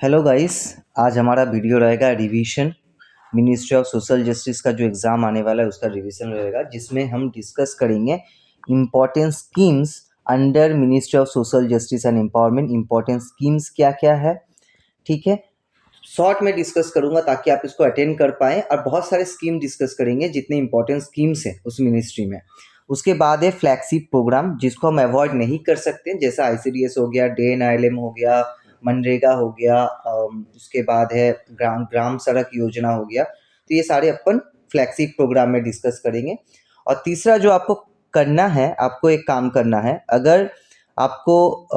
Hello guys. आज हमारा video रहेगा revision ministry of social justice का जो एग्ज़ाम आने वाला है उसका रिवीजन रहेगा, जिसमें हम डिस्कस करेंगे important schemes under ministry of social justice and empowerment. Important schemes क्या क्या है, ठीक है। शॉर्ट में डिस्कस करूंगा ताकि आप इसको अटेंड कर पाएँ, और बहुत सारे स्कीम डिस्कस करेंगे जितने इंपॉर्टेंट स्कीम्स हैं उस मिनिस्ट्री में। उसके बाद है फ्लैगशिप प्रोग्राम, जिसको हम अवॉइड नहीं कर सकते, जैसा ICDS हो गया, DNILM हो गया, मनरेगा हो गया, उसके बाद है ग्राम सड़क योजना हो गया। तो ये सारे अपन फ्लैगशिप प्रोग्राम में डिस्कस करेंगे। और तीसरा जो आपको करना है, आपको एक काम करना है, अगर आपको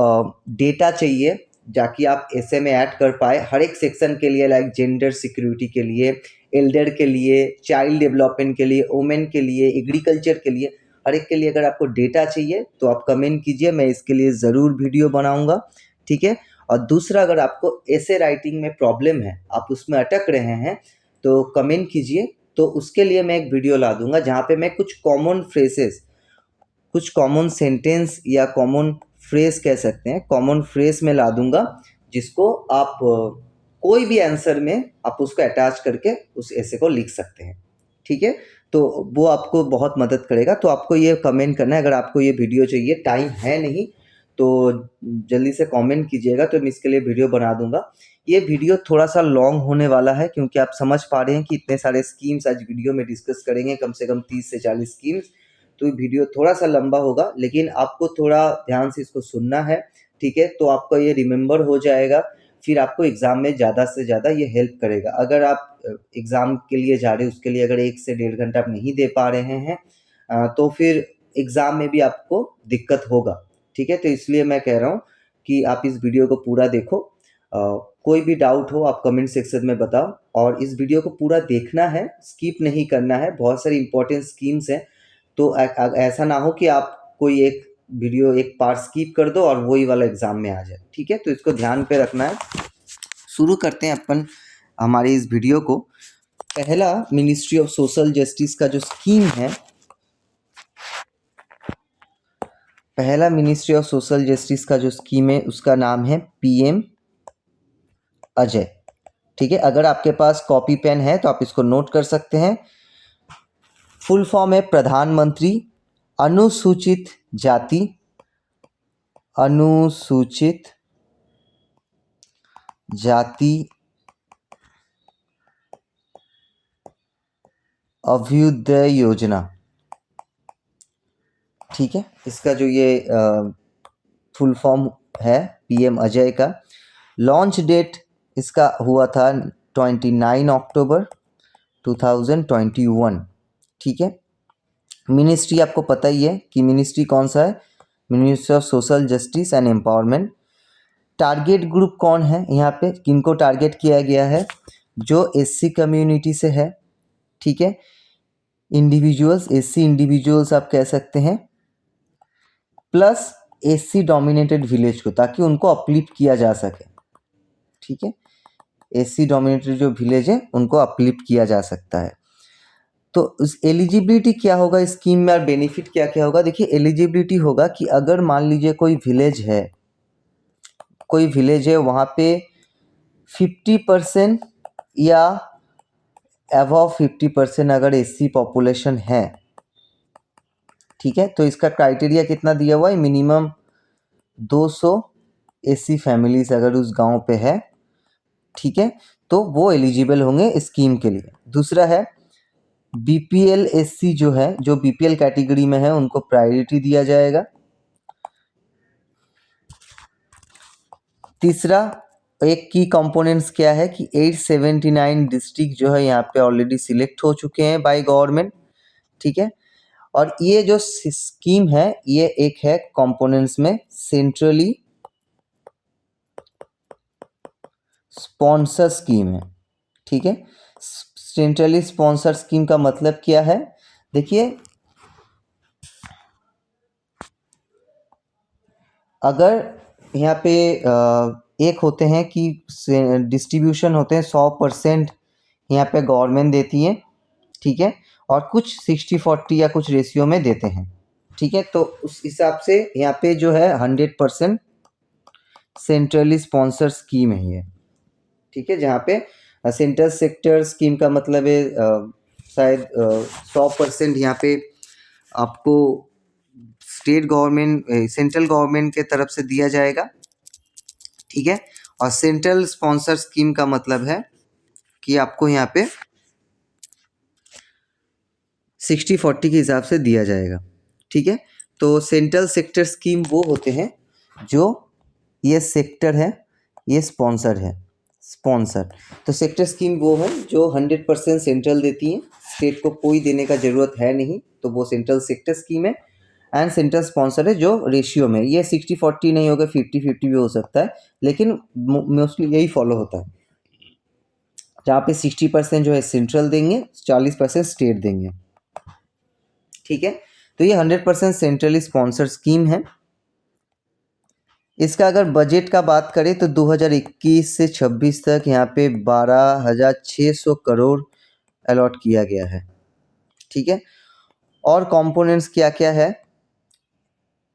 डेटा चाहिए ताकि आप ऐसे में ऐड कर पाए हर एक सेक्शन के लिए, लाइक जेंडर सिक्योरिटी के लिए, एल्डर के लिए, चाइल्ड डेवलपमेंट के लिए, वुमेन के लिए, एग्रीकल्चर के लिए, हर एक के लिए अगर आपको डेटा चाहिए तो आप कमेंट कीजिए, मैं इसके लिए ज़रूर वीडियो बनाऊंगा, ठीक है। और दूसरा, अगर आपको ऐसे राइटिंग में प्रॉब्लम है, आप उसमें अटक रहे हैं, तो कमेंट कीजिए, तो उसके लिए मैं एक वीडियो ला दूंगा जहाँ पे मैं कुछ कॉमन फ्रेसेस, कुछ कॉमन सेंटेंस या कॉमन फ्रेज कह सकते हैं, कॉमन फ्रेज में ला दूंगा, जिसको आप कोई भी आंसर में आप उसको अटैच करके उस ऐसे को लिख सकते हैं, ठीक है। तो वो आपको बहुत मदद करेगा। तो आपको ये कमेंट करना है, अगर आपको ये वीडियो चाहिए, टाइम है नहीं तो जल्दी से कमेंट कीजिएगा, तो मैं इसके लिए वीडियो बना दूंगा। ये वीडियो थोड़ा सा लॉन्ग होने वाला है, क्योंकि आप समझ पा रहे हैं कि इतने सारे स्कीम्स आज वीडियो में डिस्कस करेंगे, कम से कम 30 से 40 स्कीम्स। तो वीडियो थोड़ा सा लंबा होगा, लेकिन आपको थोड़ा ध्यान से इसको सुनना है, ठीक है। तो आपका ये रिमेंबर हो जाएगा, फिर आपको एग्ज़ाम में ज़्यादा से ज़्यादा ये हेल्प करेगा। अगर आप एग्ज़ाम के लिए जा रहे हो, उसके लिए अगर 1 से 1.5 घंटा आप नहीं दे पा रहे हैं, तो फिर एग्ज़ाम में भी आपको दिक्कत होगा, ठीक है। तो इसलिए मैं कह रहा हूँ कि आप इस वीडियो को पूरा देखो। कोई भी डाउट हो आप कमेंट सेक्शन में बताओ, और इस वीडियो को पूरा देखना है, स्किप नहीं करना है। बहुत सारी इंपॉर्टेंट स्कीम्स हैं, तो ऐसा ना हो कि आप कोई एक वीडियो एक पार्ट स्किप कर दो और वही वाला एग्ज़ाम में आ जाए, ठीक है। तो इसको ध्यान पे रखना है। शुरू करते हैं अपन हमारे इस वीडियो को। पहला मिनिस्ट्री ऑफ सोशल जस्टिस का जो स्कीम है, पहला मिनिस्ट्री ऑफ सोशल जस्टिस का जो स्कीम है उसका नाम है PM अजय, ठीक है। अगर आपके पास कॉपी पेन है तो आप इसको नोट कर सकते हैं। फुल फॉर्म है प्रधानमंत्री अनुसूचित जाति, अनुसूचित जाति अभ्युदय योजना, ठीक है। इसका जो ये फुल फॉर्म है PM अजय का। लॉन्च डेट इसका हुआ था 29 अक्टूबर 2021, ठीक है। मिनिस्ट्री आपको पता ही है कि मिनिस्ट्री कौन सा है, ministry of social justice and empowerment. Target group कौन है, यहाँ पे किनको टारगेट किया गया है, जो SC कम्युनिटी से है, ठीक है। इंडिविजुअल्स, SC इंडिविजुअल्स आप कह सकते हैं, प्लस SC डोमिनेटेड विलेज को, ताकि उनको अपलिफ्ट किया जा सके, ठीक है। SC डोमिनेटेड जो विलेज है उनको अपलिफ्ट किया जा सकता है। तो उस एलिजिबिलिटी क्या होगा स्कीम में, और बेनिफिट क्या क्या होगा। देखिए, एलिजिबिलिटी होगा कि अगर मान लीजिए कोई विलेज है, कोई विलेज है वहाँ पे 50% या अबव 50% अगर SC पॉपुलेशन है, ठीक है। तो इसका क्राइटेरिया कितना दिया हुआ है, मिनिमम 200 SC फैमिलीज अगर उस गांव पे है, ठीक है, तो वो एलिजिबल होंगे स्कीम के लिए। दूसरा है BPL SC, जो है, जो BPL कैटेगरी में है उनको प्रायोरिटी दिया जाएगा। तीसरा, एक की कंपोनेंट्स क्या है कि 879 डिस्ट्रिक्ट जो है यहाँ पे ऑलरेडी सिलेक्ट हो चुके हैं बाय गवर्नमेंट, ठीक है। और ये जो स्कीम है ये एक है कंपोनेंट्स में सेंट्रली स्पॉन्सर स्कीम है, ठीक है। सेंट्रली स्पॉन्सर स्कीम का मतलब क्या है, देखिए, अगर यहाँ पे एक होते हैं कि डिस्ट्रीब्यूशन होते हैं 100% यहाँ पे गवर्नमेंट देती है, ठीक है, और कुछ 60-40 या कुछ रेशियो में देते हैं, ठीक है। तो उस हिसाब से यहाँ पे जो है 100% सेंट्रली स्पॉन्सर स्कीम है ये, ठीक है, जहाँ पे सेंट्रल सेक्टर स्कीम का मतलब है शायद 100% यहाँ पे आपको स्टेट गवर्नमेंट सेंट्रल गवर्नमेंट के तरफ से दिया जाएगा, ठीक है। और सेंट्रल स्पॉन्सर स्कीम का मतलब है कि आपको यहाँ पे 60-40 के हिसाब से दिया जाएगा, ठीक है। तो सेंट्रल सेक्टर स्कीम वो होते हैं जो, ये सेक्टर है, ये स्पॉन्सर है, स्पॉन्सर। तो सेक्टर स्कीम वो है जो 100% सेंट्रल देती है, स्टेट को कोई देने का ज़रूरत है नहीं, तो वो सेंट्रल सेक्टर स्कीम है। एंड सेंट्रल स्पॉन्सर है जो रेशियो में, ये 60-40 नहीं होगा, 50-50 भी हो सकता है, लेकिन मोस्टली यही फॉलो होता है, जहाँ पे 60% जो है सेंट्रल देंगे, 40% स्टेट देंगे, ठीक है। तो ये 100% सेंट्रली स्पॉन्सर स्कीम है। इसका अगर बजट का बात करें तो 2021 से 26 तक यहाँ पे 12,600 करोड़ अलॉट किया गया है, ठीक है। और कंपोनेंट्स क्या क्या है,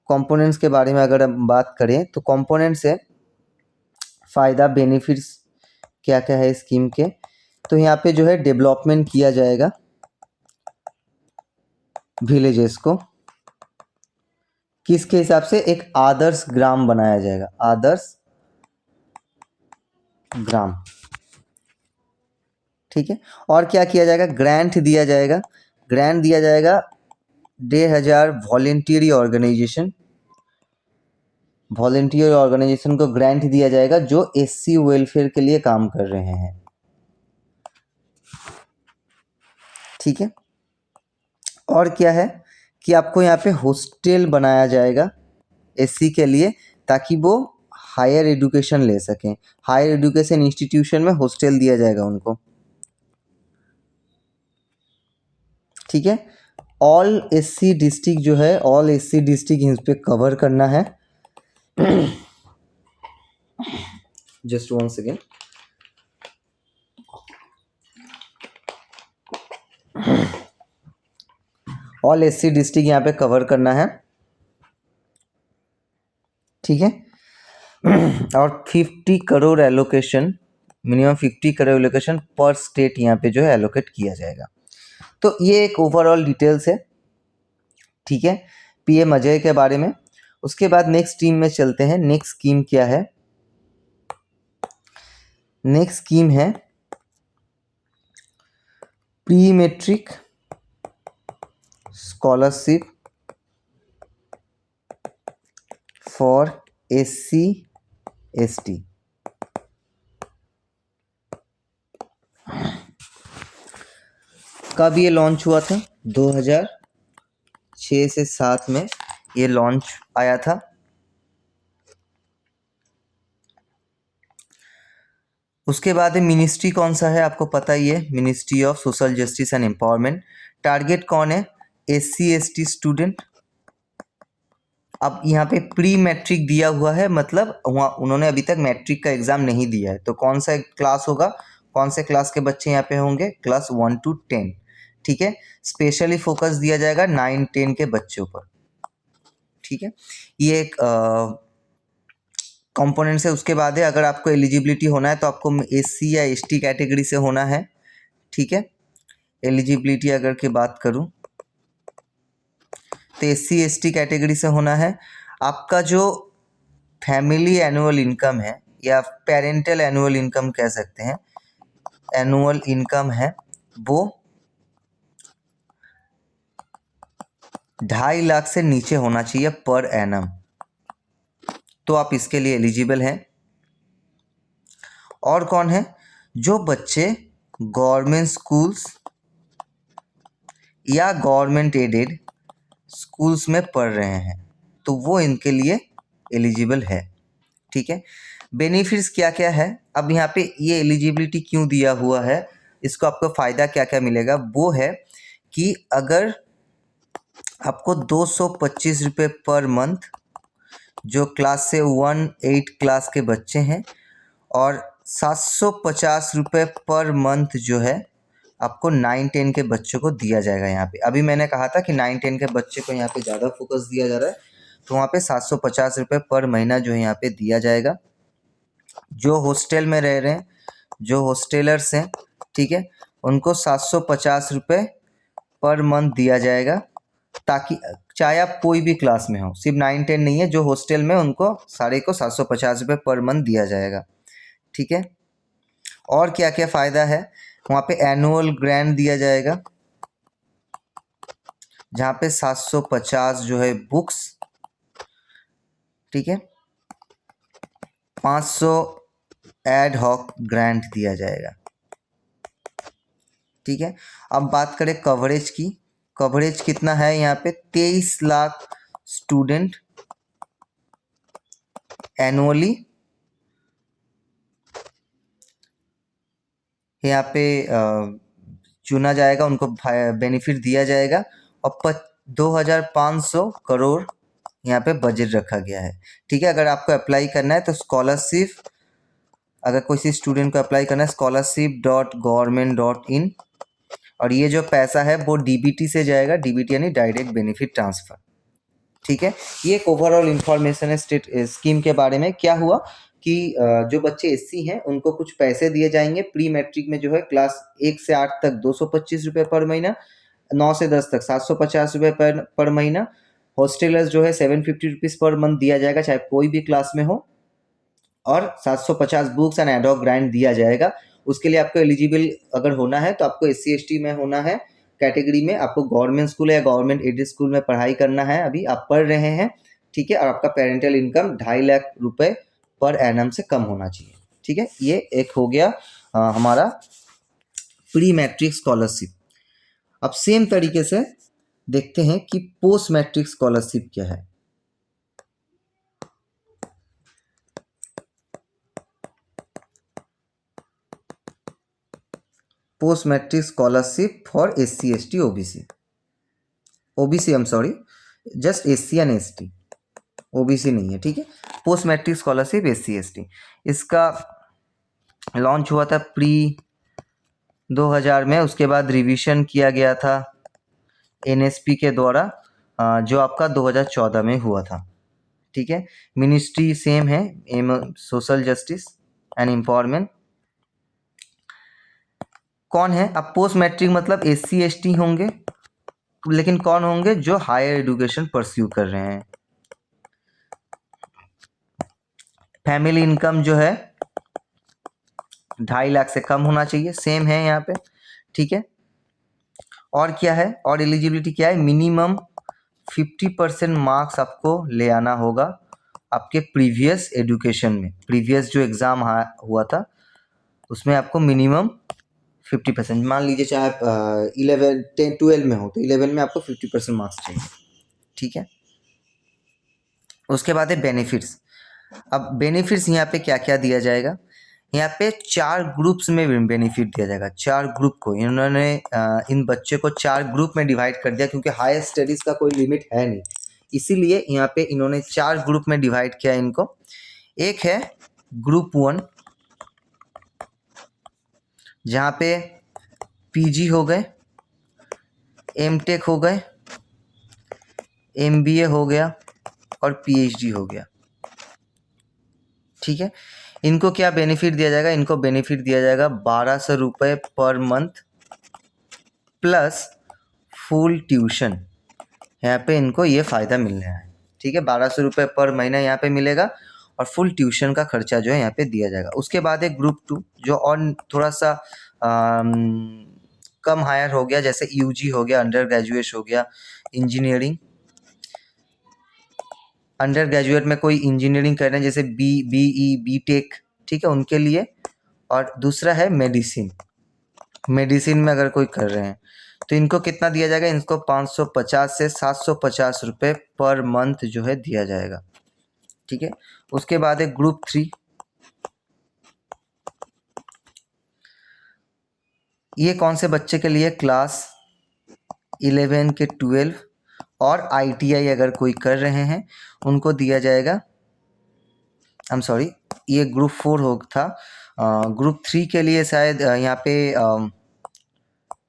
कंपोनेंट्स के बारे में अगर हम बात करें तो कंपोनेंट्स है फ़ायदा, बेनिफिट्स क्या क्या है स्कीम के। तो यहाँ पे जो है डेवलपमेंट किया जाएगा विलेजेस को, किसके हिसाब से, एक आदर्श ग्राम बनाया जाएगा, आदर्श ग्राम, ठीक है। और क्या किया जाएगा, ग्रांट दिया जाएगा, ग्रांट दिया जाएगा 1,500 वॉलेंटियर ऑर्गेनाइजेशन को ग्रांट दिया जाएगा जो एससी वेलफेयर के लिए काम कर रहे हैं, ठीक है। और क्या है कि आपको यहाँ पे हॉस्टल बनाया जाएगा एससी के लिए, ताकि वो हायर एजुकेशन ले सकें, हायर एजुकेशन इंस्टीट्यूशन में हॉस्टल दिया जाएगा उनको, ठीक है। ऑल एससी डिस्ट्रिक्ट जो है, ऑल एससी डिस्ट्रिक्ट इस पे कवर करना है। Just one second, all SC district यहाँ पे कवर करना है, ठीक है। और 50 crore allocation, minimum 50 crore allocation पर स्टेट यहाँ पे जो है एलोकेट किया जाएगा। तो ये एक ओवरऑल डिटेल्स है, ठीक है, पीएम अजय के बारे में। उसके बाद नेक्स्ट टीम में चलते हैं। नेक्स्ट स्कीम क्या है, नेक्स्ट स्कीम है pre matric scholarship for SC ST. कब ये लॉन्च हुआ था, 2006 से 7 में ये लॉन्च आया था। उसके बाद मिनिस्ट्री कौन सा है, आपको पता ही है, ministry of social justice and empowerment. Target कौन है, एससी एसटी स्टूडेंट। अब यहाँ पे प्री मैट्रिक दिया हुआ है, मतलब वहाँ उन्होंने अभी तक मैट्रिक का एग्ज़ाम नहीं दिया है, तो कौन सा क्लास होगा, कौन से क्लास के बच्चे यहाँ पे होंगे, क्लास 1 to 10, ठीक है। स्पेशली फोकस दिया जाएगा 9-10 के बच्चों पर, ठीक है। ये एक कंपोनेंट्स है। उसके बाद है, अगर आपको एलिजिबिलिटी होना है तो आपको एससी या एसटी कैटेगरी से होना है, ठीक है। एलिजिबिलिटी अगर की बात करूं तो एससी एसटी कैटेगरी से होना है। आपका जो फैमिली एनुअल इनकम है, या पेरेंटल एनुअल इनकम कह सकते हैं, एनुअल इनकम है वो 2.5 लाख से नीचे होना चाहिए पर एनम, तो आप इसके लिए एलिजिबल हैं। और कौन है, जो बच्चे गवर्नमेंट स्कूल्स या गवर्नमेंट एडेड स्कूल्स में पढ़ रहे हैं, तो वो इनके लिए एलिजिबल है, ठीक है। बेनिफिट्स क्या क्या है, अब यहाँ पे ये एलिजिबिलिटी क्यों दिया हुआ है, इसको आपको फ़ायदा क्या क्या मिलेगा, वो है कि अगर आपको 225 रुपये पर मंथ जो क्लास से 1-8 क्लास के बच्चे हैं, और 750 रुपये पर मंथ जो है आपको 9-10 के बच्चों को दिया जाएगा यहाँ पे। अभी मैंने कहा था कि 9-10 के बच्चे को यहाँ पे ज़्यादा फोकस दिया जा रहा है, तो वहाँ पे 750 रुपये पर महीना जो है यहाँ पे दिया जाएगा। जो हॉस्टल में रह रहे हैं जो हॉस्टेलर्स हैं, ठीक है, उनको 750 रुपये पर मंथ दिया जाएगा, ताकि चाहे आप कोई भी क्लास में हो, सिर्फ 9-10 नहीं है, जो हॉस्टल में उनको सारे को 750 रुपये पर मंथ दिया जाएगा, ठीक है। और क्या क्या फ़ायदा है, वहाँ पे एनुअल ग्रांट दिया जाएगा, जहाँ पे 750 जो है बुक्स, ठीक है, 500 एड हॉक ग्रांट दिया जाएगा, ठीक है। अब बात करें कवरेज की, कवरेज कितना है यहाँ पे, 23 लाख स्टूडेंट एनुअली यहाँ पे चुना जाएगा, उनको बेनिफिट दिया जाएगा, और 2500 करोड़ यहाँ पे बजट रखा गया है, ठीक है। अगर आपको अप्लाई करना है तो स्कॉलरशिप, अगर किसी स्टूडेंट को अप्लाई करना है scholarship.government.in, और ये जो पैसा है वो डीबीटी से जाएगा, डीबीटी यानी डायरेक्ट बेनिफिट ट्रांसफ़र, ठीक है। ये एक ओवरऑल इंफॉर्मेशन है स्टेट स्कीम के बारे में। क्या हुआ कि जो बच्चे एससी हैं उनको कुछ पैसे दिए जाएंगे प्री मैट्रिक में, जो है क्लास 1 से 8 तक 225 रुपये पर महीना, 9 से 10 तक 750 रुपये पर महीना, हॉस्टेलर्स जो है 750 रुपीज़ पर मंथ दिया जाएगा चाहे कोई भी क्लास में हो, और 750 बुक्स एंड एडहॉक ग्रांट दिया जाएगा। उसके लिए आपको एलिजिबल अगर होना है तो आपको SC ST में होना है कैटेगरी में, आपको गवर्नमेंट स्कूल या गवर्नमेंट एडेड स्कूल में पढ़ाई करना है, अभी आप पढ़ रहे हैं, ठीक है, और आपका पेरेंटल इनकम 2.5 लाख रुपए पर एनम से कम होना चाहिए, ठीक है। ये एक हो गया हमारा प्री मैट्रिक स्कॉलरशिप। अब सेम तरीके से देखते हैं कि पोस्ट मैट्रिक स्कॉलरशिप क्या है। Post matric scholarship for SC ST OBC, I am sorry, just SC and ST, OBC नहीं है, ठीक है। Post matric scholarship SC ST, इसका लॉन्च हुआ था प्री 2000 में, उसके बाद रिवीजन किया गया था NSP के द्वारा, जो आपका 2014 में हुआ था, ठीक है। मिनिस्ट्री सेम है, सोशल जस्टिस एंड एम्पावरमेंट। कौन है, अब पोस्ट मैट्रिक मतलब SC ST होंगे, लेकिन कौन होंगे, जो हायर एजुकेशन परस्यू कर रहे हैं। फैमिली इनकम जो है 2.5 लाख से कम होना चाहिए, सेम है यहाँ पे, ठीक है। और क्या है, और एलिजिबिलिटी क्या है, मिनिमम 50% मार्क्स आपको ले आना होगा आपके प्रीवियस एजुकेशन में, प्रीवियस जो एग्ज़ाम हुआ था उसमें आपको मिनिमम 50%, मान लीजिए चाहे 11 10 12 में हो तो 11 में आपको 50% मार्क्स चाहिए, ठीक है। उसके बाद है बेनिफिट्स। अब बेनिफिट्स यहाँ पे क्या क्या दिया जाएगा, यहाँ पे 4 ग्रुप्स में बेनिफिट दिया जाएगा। 4 ग्रुप को इन्होंने इन बच्चे को 4 ग्रुप में डिवाइड कर दिया, क्योंकि हायर स्टडीज़ का कोई लिमिट है नहीं, इसीलिए यहाँ पे इन्होंने 4 ग्रुप में डिवाइड किया इनको। एक है ग्रुप 1, जहाँ पे PG हो गए, MTech हो गए, MBA हो गया और PhD हो गया, ठीक है। इनको क्या बेनिफिट दिया जाएगा, इनको बेनिफिट दिया जाएगा 1200 रुपये per month plus full tuition, यहाँ पे इनको ये फ़ायदा मिल रहा है, ठीक है। 1200 रुपये पर महीना यहाँ पे मिलेगा, और फुल ट्यूशन का खर्चा जो है यहाँ पे दिया जाएगा। उसके बाद एक ग्रुप 2 जो और थोड़ा सा कम हायर हो गया, जैसे UG हो गया, अंडर ग्रेजुएट हो गया, इंजीनियरिंग, अंडर ग्रेजुएट में कोई इंजीनियरिंग कर रहे हैं जैसे BE BTech, ठीक है, उनके लिए। और दूसरा है मेडिसिन, मेडिसिन में अगर कोई कर रहे हैं तो इनको कितना दिया जाएगा, इनको 550 से 750 रुपये पर मंथ जो है दिया जाएगा, ठीक है। उसके बाद है ग्रुप 3, ये कौन से बच्चे के लिए, क्लास 11 के 12 और ITI अगर कोई कर रहे हैं उनको दिया जाएगा। आई एम सॉरी, ये ग्रुप 4 हो था। ग्रुप 3 के लिए शायद यहाँ पे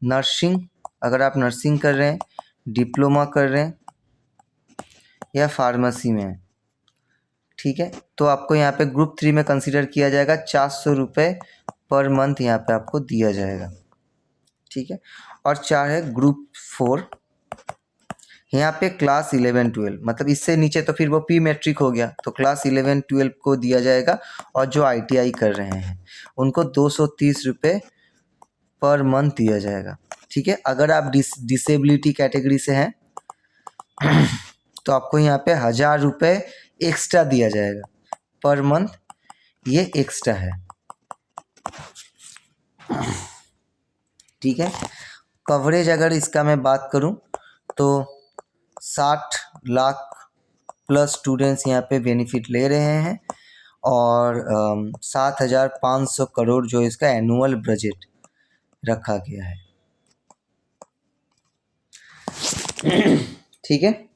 नर्सिंग, अगर आप नर्सिंग कर रहे हैं, डिप्लोमा कर रहे हैं या फार्मेसी में, ठीक है, तो आपको यहाँ पे ग्रुप 3 में कंसीडर किया जाएगा 400 रुपये पर मंथ यहाँ पे आपको दिया जाएगा, ठीक है। और 4 है ग्रुप 4, यहाँ पे क्लास 11-12, मतलब इससे नीचे तो फिर वो पी मैट्रिक हो गया, तो क्लास 11-12 को दिया जाएगा। और जो ITI कर रहे हैं उनको 230 रुपये पर मंथ दिया जाएगा, ठीक है। अगर आप डिसेबिलिटी कैटेगरी से हैं तो आपको यहाँ पे 1000 रुपये एक्स्ट्रा दिया जाएगा पर मंथ, ये एक्स्ट्रा है, ठीक है। कवरेज अगर इसका मैं बात करूं तो 60 लाख प्लस स्टूडेंट्स यहाँ पे बेनिफिट ले रहे हैं और 7500 करोड़ जो इसका एनुअल बजट रखा गया है, ठीक है।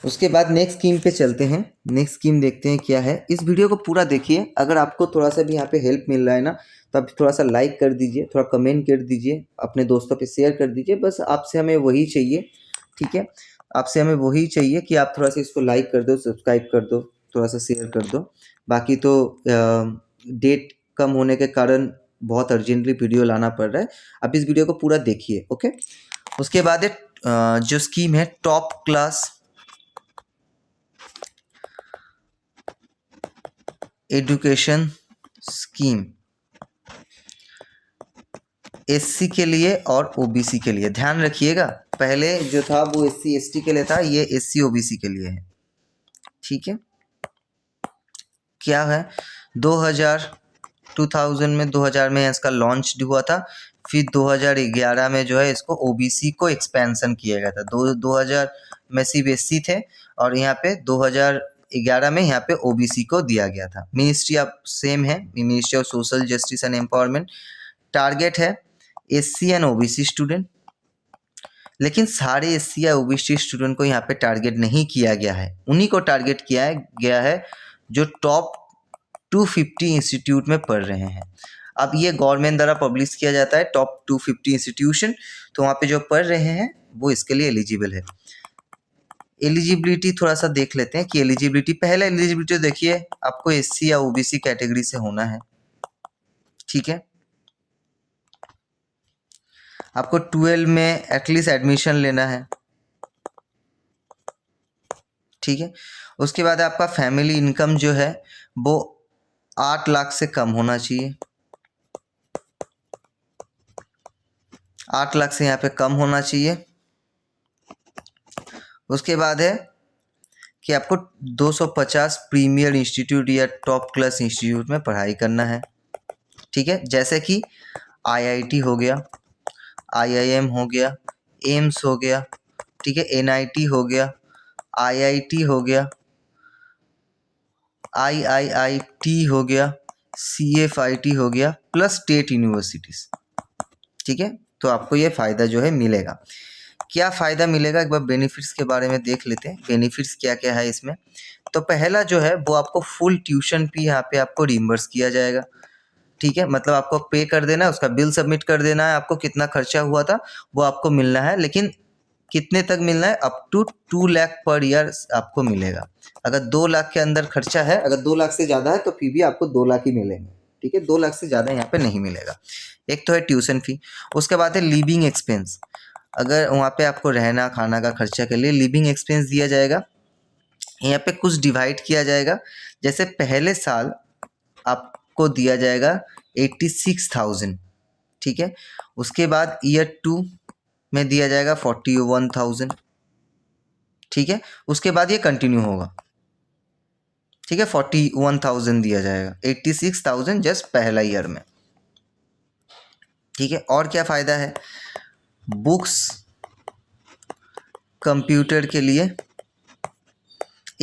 उसके बाद नेक्स्ट स्कीम पे चलते हैं। नेक्स्ट स्कीम देखते हैं क्या है। इस वीडियो को पूरा देखिए। अगर आपको थोड़ा सा भी यहाँ पे हेल्प मिल रहा है ना, तो आप थोड़ा सा लाइक कर दीजिए, थोड़ा कमेंट कर दीजिए, अपने दोस्तों पे शेयर कर दीजिए। बस आपसे हमें वही चाहिए, ठीक है। आपसे हमें वही चाहिए कि आप थोड़ा सा इसको लाइक कर दो, सब्सक्राइब कर दो, थोड़ा सा शेयर कर दो। बाकी तो डेट कम होने के कारण बहुत अर्जेंटली वीडियो लाना पड़ रहा है। आप इस वीडियो को पूरा देखिए, ओके। उसके बाद जो स्कीम है top class education scheme, SC के लिए और OBC के लिए। ध्यान रखिएगा, पहले जो था वो SC ST के लिए था, ये SC OBC के लिए है, ठीक है। क्या है 2000 में 2000 में इसका लॉन्च हुआ था, फिर 2011 में जो है इसको OBC को एक्सपेंशन किया गया था। 2000 में सिर्फ SC थे और यहाँ पे 2011 में यहाँ पे OBC को दिया गया था। मिनिस्ट्री ऑफ सेम है, ministry of social justice and empowerment. Target है SC एंड OBC स्टूडेंट, लेकिन सारे SC या OBC स्टूडेंट को यहाँ पे टारगेट नहीं किया गया है। उन्हीं को टारगेट किया गया है जो टॉप 250 इंस्टीट्यूट में पढ़ रहे हैं। अब ये गवर्नमेंट द्वारा पब्लिश किया जाता है टॉप 250 इंस्टीट्यूशन, तो वहाँ पे जो पढ़ रहे हैं वो इसके लिए एलिजिबल है। एलिजिबिलिटी थोड़ा सा देख लेते हैं कि एलिजिबिलिटी, पहले एलिजिबिलिटी देखिए, आपको SC या OBC कैटेगरी से होना है, ठीक है। आपको 12 में एटलीस्ट एडमिशन लेना है, ठीक है। उसके बाद आपका फैमिली इनकम जो है वो 8 लाख से कम होना चाहिए, 8 लाख से यहाँ पे कम होना चाहिए। उसके बाद है कि आपको 250 प्रीमियर इंस्टीट्यूट या टॉप क्लास इंस्टीट्यूट में पढ़ाई करना है, ठीक है। जैसे कि IIT हो गया, IIM हो गया, एम्स हो गया, ठीक है, NIT हो गया, IIT हो गया, IIIT हो गया, CFIT हो गया, प्लस स्टेट यूनिवर्सिटीज़, ठीक है। तो आपको ये फ़ायदा जो है मिलेगा। क्या फ़ायदा मिलेगा, एक बार बेनिफिट्स के बारे में देख लेते हैं। बेनिफिट्स क्या क्या है इसमें। तो पहला जो है वो आपको फुल ट्यूशन फी यहाँ पे आपको रिम्बर्स किया जाएगा, ठीक है। मतलब आपको पे कर देना है, उसका बिल सबमिट कर देना है, आपको कितना खर्चा हुआ था वो आपको मिलना है। लेकिन कितने तक मिलना है, up to 2 lakh per year आपको मिलेगा। अगर 2 लाख के अंदर खर्चा है, अगर 2 लाख से ज़्यादा है तो फिर भी आपको 2 लाख ही मिलेंगे, ठीक है। 2 लाख से ज़्यादा यहाँ पे नहीं मिलेगा। एक तो है ट्यूशन फी। उसके बाद है लिविंग एक्सपेंस। अगर वहाँ पे आपको रहना खाना का खर्चा के लिए लिविंग एक्सपेंस दिया जाएगा, यहाँ पे कुछ डिवाइड किया जाएगा। जैसे पहले साल आपको दिया जाएगा 86,000, ठीक है। उसके बाद ईयर 2 में दिया जाएगा 41,000, ठीक है। उसके बाद ये कंटिन्यू होगा, ठीक है। 41,000 दिया जाएगा, 86,000 जस्ट पहला ईयर में, ठीक है। और क्या फ़ायदा है, बुक्स कंप्यूटर के लिए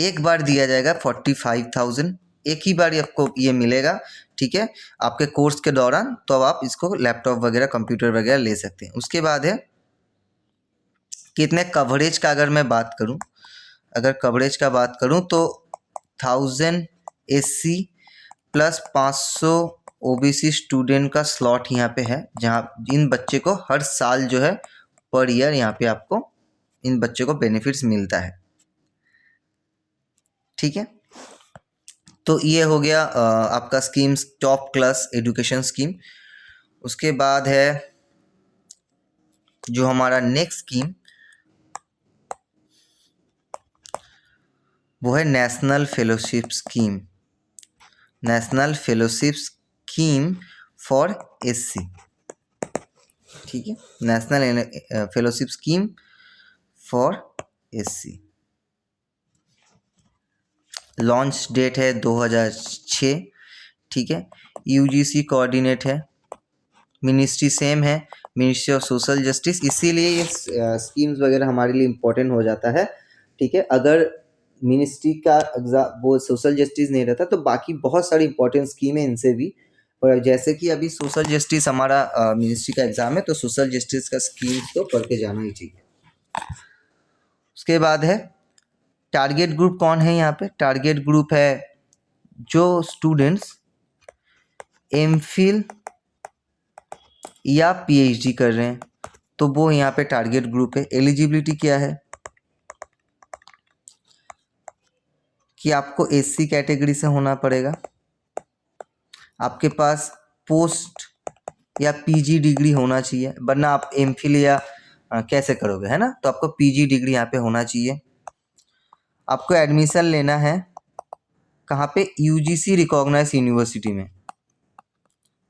एक बार दिया जाएगा 45,000, एक ही बार आपको ये मिलेगा, ठीक है, आपके कोर्स के दौरान। तो अब आप इसको लैपटॉप वगैरह कंप्यूटर वगैरह ले सकते हैं। उसके बाद है कितने कवरेज का अगर मैं बात करूं, अगर कवरेज का बात करूं तो 1000 SC प्लस 500 OBC स्टूडेंट का स्लॉट यहाँ पे है, जहाँ इन बच्चे को हर साल जो है पर ईयर यहाँ पे आपको इन बच्चों को बेनिफिट्स मिलता है, ठीक है। तो ये हो गया आपका schemes, top class education scheme. उसके बाद है जो हमारा नेक्स्ट स्कीम, वो है national fellowship scheme. National fellowship scheme for SC. ठीक है, national fellowship scheme for SC. Launch date है 2006। ठीक है, यूजीसी कोऑर्डिनेट है, मिनिस्ट्री सेम है, मिनिस्ट्री ऑफ सोशल जस्टिस। इसीलिए ये स्कीम्स वगैरह हमारे लिए इम्पोर्टेंट हो जाता है। ठीक है, अगर मिनिस्ट्री का एग्जाम वो सोशल जस्टिस नहीं रहता तो बाकी बहुत सारी इंपॉर्टेंट स्कीम है इनसे भी। और जैसे कि अभी सोशल जस्टिस हमारा मिनिस्ट्री का एग्जाम है, तो सोशल जस्टिस का स्कीम तो पढ़ के जाना ही चाहिए। उसके बाद है टारगेट ग्रुप। कौन है यहाँ पे? टारगेट ग्रुप है जो स्टूडेंट्स एमफिल या पीएचडी कर रहे हैं, तो वो यहाँ पे टारगेट ग्रुप है। एलिजिबिलिटी क्या है कि आपको एससी कैटेगरी से होना पड़ेगा, आपके पास पोस्ट या पीजी डिग्री होना चाहिए, वरना आप एमफिल या कैसे करोगे, है ना। तो आपको पीजी डिग्री यहाँ पे होना चाहिए। आपको एडमिशन लेना है कहाँ पे? यूजीसी रिकॉग्नाइज यूनिवर्सिटी में,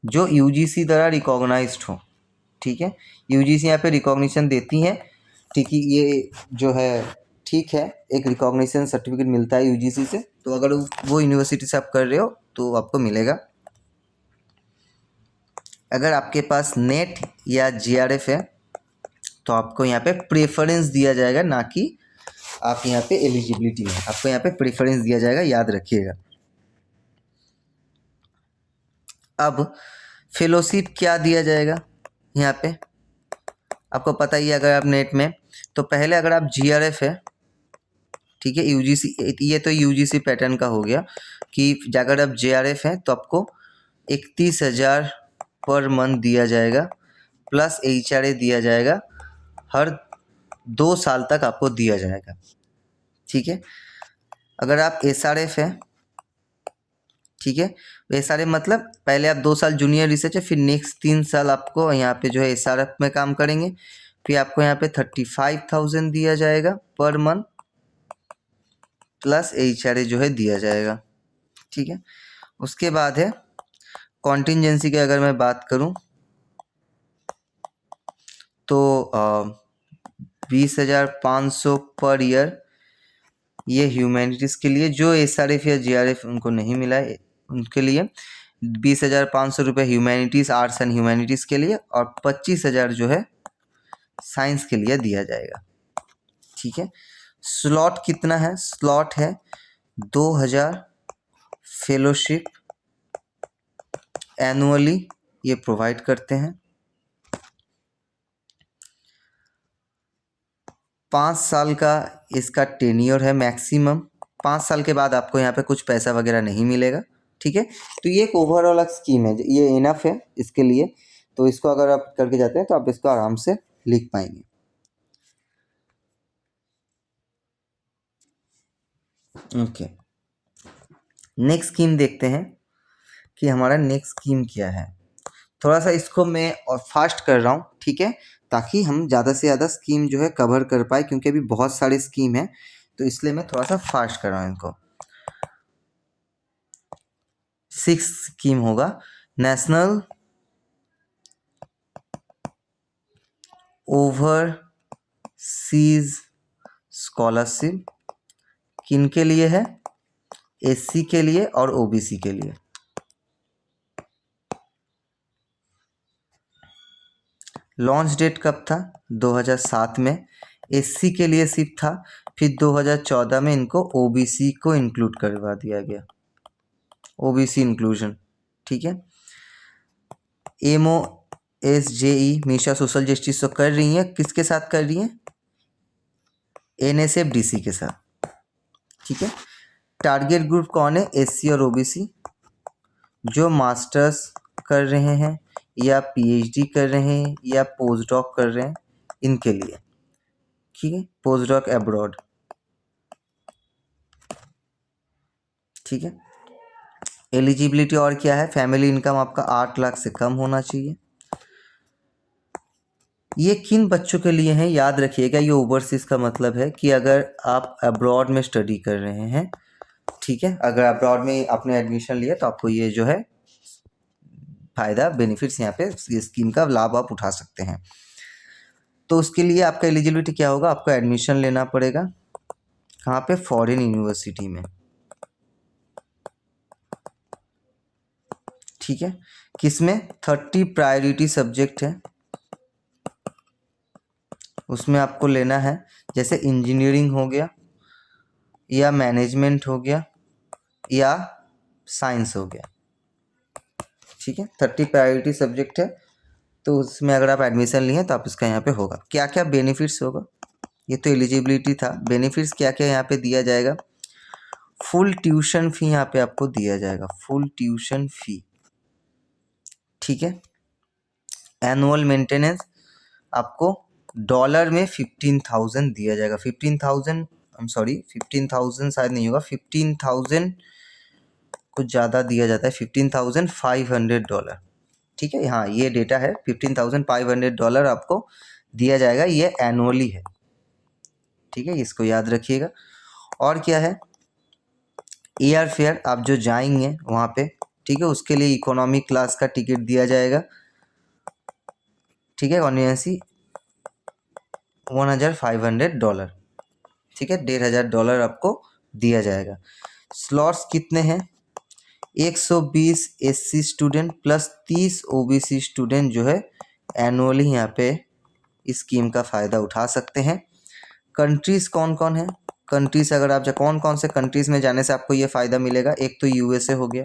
जो यूजीसी द्वारा रिकॉग्नाइज्ड हो। ठीक है, यूजीसी यहाँ पे रिकॉग्निशन देती है। ठीक है, ये जो है ठीक है, एक रिकॉग्निशन सर्टिफिकेट मिलता है यूजीसी से। तो अगर वो यूनिवर्सिटी से आप कर रहे हो तो आपको मिलेगा। अगर आपके पास नेट या जीआरएफ है तो आपको यहाँ पे प्रेफरेंस दिया जाएगा, ना कि आप यहाँ पे एलिजिबिलिटी में, आपको यहाँ पे प्रेफरेंस दिया जाएगा, याद रखिएगा। अब फेलोशिप क्या दिया जाएगा यहाँ पे, आपको पता ही है। अगर आप नेट में, तो पहले अगर आप जीआरएफ है, ठीक है, यूजीसी, ये तो यूजीसी पैटर्न का हो गया कि अगर आप जेआरएफ है तो आपको 31,000 पर मंथ दिया जाएगा, प्लस एचआरए दिया जाएगा, हर 2 साल तक आपको दिया जाएगा। ठीक है, अगर आप एसआरएफ है, ठीक है, एसआरएफ मतलब पहले आप 2 साल जूनियर रिसर्च है, फिर नेक्स्ट 3 साल आपको यहाँ पे जो है एसआरएफ में काम करेंगे, फिर आपको यहाँ पे 35,000 दिया जाएगा पर मंथ, प्लस एचआरए जो है दिया जाएगा। ठीक है, उसके बाद है कॉन्टिंजेंसी की अगर मैं बात करूं तो 20,500 पर ईयर, ये ह्यूमैनिटीज़ के लिए। जो एसआरएफ या जीआरएफ उनको नहीं मिला है उनके लिए 20,500 रुपये ह्यूमैनिटीज़, आर्ट्स एंड ह्यूमैनिटीज़ के लिए, और 25,000 जो है साइंस के लिए दिया जाएगा। ठीक है, स्लॉट कितना है? स्लॉट है 2,000 फेलोशिप एनुअली, ये प्रोवाइड करते हैं। 5 साल का इसका टेन्योर है मैक्सिमम। 5 साल के बाद आपको यहाँ पे कुछ पैसा वगैरह नहीं मिलेगा। ठीक है, तो ये एक ओवरऑल स्कीम है, ये इनफ है इसके लिए। तो इसको अगर आप करके जाते हैं तो आप इसको आराम से लिख पाएंगे। ओके, नेक्स्ट स्कीम देखते हैं कि हमारा नेक्स्ट स्कीम क्या है। थोड़ा सा इसको मैं और फास्ट कर रहा हूँ, ठीक है, ताकि हम ज़्यादा से ज़्यादा स्कीम जो है कवर कर पाए, क्योंकि अभी बहुत सारी स्कीम है, तो इसलिए मैं थोड़ा सा फास्ट कर रहा हूँ इनको। 6 स्कीम होगा नेशनल ओवरसीज स्कॉलरशिप। किन के लिए है? एससी के लिए और ओबीसी के लिए। लॉन्च डेट कब था? 2007 में। एससी के लिए सिर्फ था, फिर 2014 में इनको ओबीसी को इंक्लूड करवा दिया गया, ओबीसी इंक्लूजन। ठीक है, एमओएसजेई मिनिस्ट्री ऑफ सोशल जस्टिस तो कर रही है, किसके साथ कर रही है? एनएसएफडीसी के साथ। ठीक है, टारगेट ग्रुप कौन है? एससी और ओबीसी, जो मास्टर्स कर रहे हैं या पीएचडी कर रहे हैं या पोस्ट डॉक कर रहे हैं, इनके लिए। ठीक है, पोस्ट डॉक अब्रॉड। ठीक है, एलिजिबिलिटी और क्या है, फैमिली इनकम आपका 8 लाख से कम होना चाहिए। ये किन बच्चों के लिए है याद रखिएगा, ये ओवरसीज़ का मतलब है कि अगर आप अब्रॉड में स्टडी कर रहे हैं, ठीक है, अगर अब्रॉड में आपने एडमिशन लिया तो आपको ये जो है फ़ायदा बेनिफिट्स यहाँ पे इस स्कीम का लाभ आप उठा सकते हैं। तो उसके लिए आपका एलिजिबिलिटी क्या होगा, आपको एडमिशन लेना पड़ेगा कहाँ पे, फॉरेन यूनिवर्सिटी में, ठीक है। किसमें, 30 प्रायोरिटी सब्जेक्ट है, उसमें आपको लेना है, जैसे इंजीनियरिंग हो गया या मैनेजमेंट हो गया या साइंस हो गया, ठीक है। 30 प्रायोरिटी सब्जेक्ट है, तो उसमें अगर आप एडमिशन लिए तो आप इसका यहाँ पे होगा। क्या क्या बेनिफिट्स होगा, ये तो एलिजिबिलिटी था, बेनिफिट्स क्या क्या यहाँ पे दिया जाएगा। फुल ट्यूशन फी यहाँ पे आपको दिया जाएगा, फुल ट्यूशन फी, ठीक है। एनुअल मेंटेनेंस आपको डॉलर में 15,000 दिया जाएगा, 15,000 सॉरी 15,000 शायद नहीं होगा, 15,000 कुछ ज़्यादा दिया जाता है, $15,500, ठीक है। हाँ ये डेटा है, $15,500 आपको दिया जाएगा, ये एनुअली है, ठीक है, इसको याद रखिएगा। और क्या है, एयर फेयर, आप जो जाएंगे वहाँ पे, ठीक है, उसके लिए इकोनॉमी क्लास का टिकट दिया जाएगा, ठीक है, $1,500, ठीक है, $1,500 आपको दिया जाएगा। स्लॉट्स कितने हैं, 120 SC student plus 30 OBC student जो है एनुअली यहाँ पे इस स्कीम का फ़ायदा उठा सकते हैं। कंट्रीज़ कौन कौन है, कंट्रीज़ अगर आप कौन कौन से कंट्रीज़ में जाने से आपको ये फ़ायदा मिलेगा, एक तो यूएसए हो गया,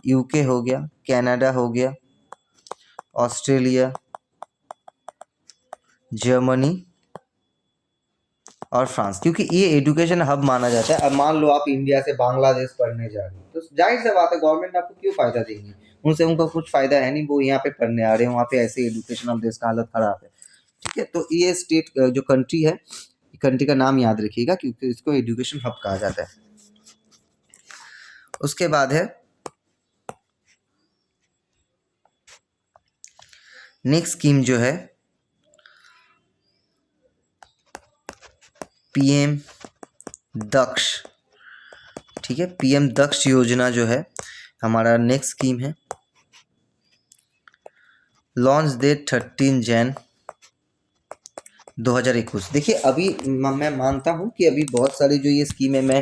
यूके हो गया, कनाडा हो गया, ऑस्ट्रेलिया, जर्मनी और फ्रांस, क्योंकि ये एजुकेशन हब माना जाता है। अब मान लो आप इंडिया से बांग्लादेश पढ़ने जा रहे हैं, तो जाहिर सी बात है गवर्नमेंट आपको क्यों फ़ायदा देंगी, उनसे उनका कुछ फ़ायदा है नहीं, वो यहाँ पे पढ़ने आ रहे हैं, वहाँ पे ऐसे एजुकेशन ऑफ देश का हालत ख़राब है, ठीक है। तो ये स्टेट जो कंट्री है, कंट्री का नाम याद रखिएगा क्योंकि इसको एजुकेशन हब कहा जाता है। उसके बाद है नेक्स्ट स्कीम जो है पीएम दक्ष, ठीक है, पीएम दक्ष योजना जो है हमारा नेक्स्ट स्कीम है। Launch date 13 Jan 2021। देखिए अभी मैं मानता हूँ कि अभी बहुत सारी जो ये स्कीम है मैं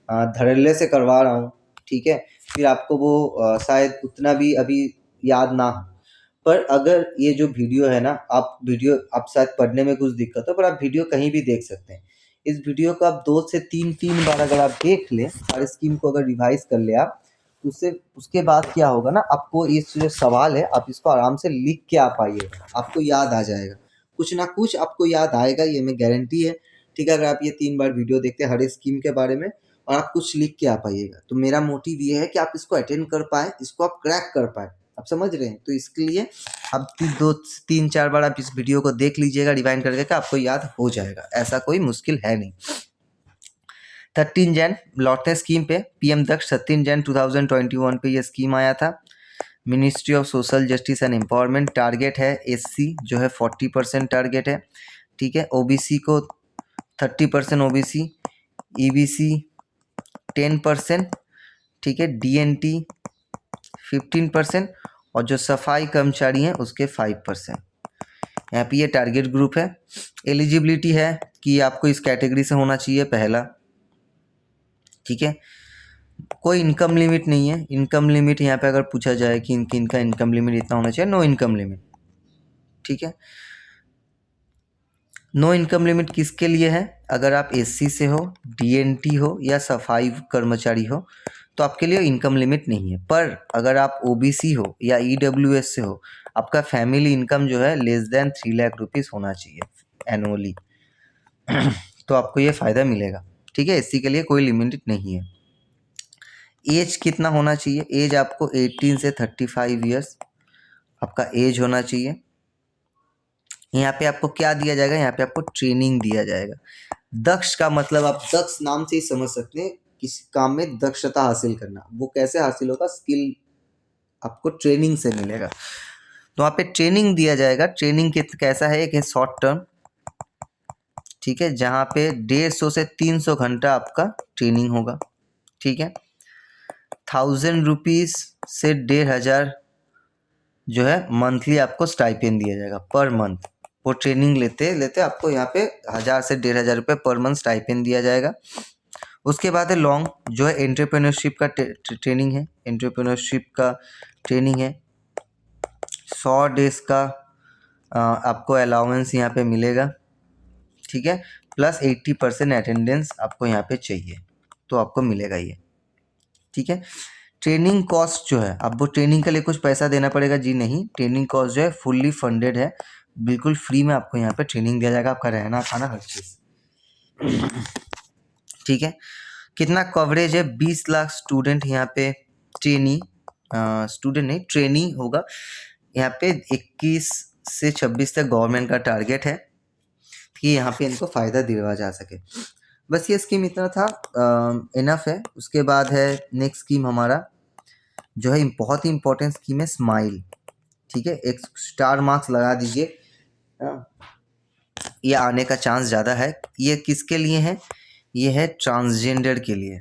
धड़ल्ले से करवा रहा हूँ, ठीक है, फिर आपको वो शायद उतना भी अभी याद ना हो, पर अगर ये जो वीडियो है ना, आप शायद पढ़ने में कुछ दिक्कत हो, पर आप वीडियो कहीं भी देख सकते हैं। इस वीडियो को आप 2 से 3 बार अगर आप देख लें, सारे स्कीम को अगर रिवाइज कर ले आप, तो उसके बाद क्या होगा ना, आपको ये जो सवाल है आप इसको आराम से लिख के आप आइएगा, आपको याद आ जाएगा, कुछ ना कुछ आपको याद आएगा, ये मैं गारंटी है, ठीक है। अगर आप ये 3 बार वीडियो देखते हैं हर स्कीम के बारे में और आप कुछ लिख के आ पाइएगा, तो मेरा मोटिव ये है कि आप इसको अटेंड कर पाए, इसको आप क्रैक कर पाए, आप समझ रहे हैं। तो इसके लिए अब 2-3-4 बार आप इस वीडियो को देख लीजिएगा रिवाइंड करके, आपको याद हो जाएगा, ऐसा कोई मुश्किल है नहीं। 13 जैन लौटते स्कीम पे, पीएम दक्ष 13 जैन 2021 पे ये स्कीम आया था। Ministry of social justice and empowerment, target है एससी जो है 40% टारगेट है, ठीक है, ओबीसी को 30% ओबीसी, ईबीसी 10%, ठीक है, डीएनटी 15% और जो सफाई कर्मचारी हैं उसके 5%। यहाँ पे ये टारगेट ग्रुप है। एलिजिबिलिटी है कि आपको इस कैटेगरी से होना चाहिए पहला, ठीक है, कोई इनकम लिमिट नहीं है। इनकम लिमिट यहाँ पे अगर पूछा जाए कि इनका इनकम लिमिट इतना होना चाहिए, नो इनकम लिमिट, ठीक है। नो इनकम लिमिट किसके लिए है, अगर आप एससी से हो, डीएनटी हो या सफाई कर्मचारी हो तो आपके लिए इनकम लिमिट नहीं है। पर अगर आप ओबीसी हो या ईडब्ल्यूएस से हो, आपका फैमिली इनकम जो है लेस देन 3 लाख रुपीज़ होना चाहिए एनुअली तो आपको ये फ़ायदा मिलेगा, ठीक है। एससी के लिए कोई लिमिट नहीं है। एज कितना होना चाहिए, एज आपको 18 से 35 ईयर्स आपका एज होना चाहिए। यहाँ पे आपको क्या दिया जाएगा, यहाँ पे आपको ट्रेनिंग दिया जाएगा। दक्ष का मतलब आप दक्ष नाम से ही समझ सकते हैं, किसी काम में दक्षता हासिल करना। वो कैसे हासिल होगा? स्किल आपको ट्रेनिंग से मिलेगा। तो वहाँ पे ट्रेनिंग दिया जाएगा। ट्रेनिंग कैसा है? एक है शॉर्ट टर्म, ठीक है, जहाँ पे 150 से 300 घंटा आपका ट्रेनिंग होगा, ठीक है। 1000 रुपीज़ से 1500 जो है मंथली आपको स्टाइपेंड दिया जाएगा पर मंथ। वो ट्रेनिंग लेते लेते आपको यहाँ पे 1000 से 1500 रुपये पर मंथ स्टाइपेंड दिया जाएगा। उसके बाद है लॉन्ग, जो है एंटरप्रेन्योरशिप का ट्रेनिंग है। एंटरप्रेन्योरशिप का ट्रेनिंग है, 100 डेज का आपको अलाउंस यहाँ पे मिलेगा, ठीक है, प्लस 80% अटेंडेंस आपको यहाँ पे चाहिए तो आपको मिलेगा ये, ठीक है। ट्रेनिंग कॉस्ट जो है, अब वो ट्रेनिंग के लिए कुछ पैसा देना पड़ेगा जी नहीं, ट्रेनिंग कॉस्ट जो है फुल्ली फंडेड है, बिल्कुल फ्री में आपको यहाँ पे ट्रेनिंग दिया जाएगा, आपका रहना खाना हर चीज़, ठीक है। कितना कवरेज है? 20 लाख स्टूडेंट यहाँ पे स्टूडेंट नहीं ट्रेनी होगा यहाँ पे। 21 से 26 तक गवर्नमेंट का टारगेट है कि यहाँ पे इनको फ़ायदा दिलवा जा सके। बस ये स्कीम इतना था, इनफ है। उसके बाद है नेक्स्ट स्कीम हमारा जो है बहुत ही इंपॉर्टेंट स्कीम है, स्माइल, ठीक है। एक स्टार मार्क्स लगा दीजिए, ये आने का चांस ज़्यादा है। ये किसके लिए है? ये है ट्रांसजेंडर के लिए,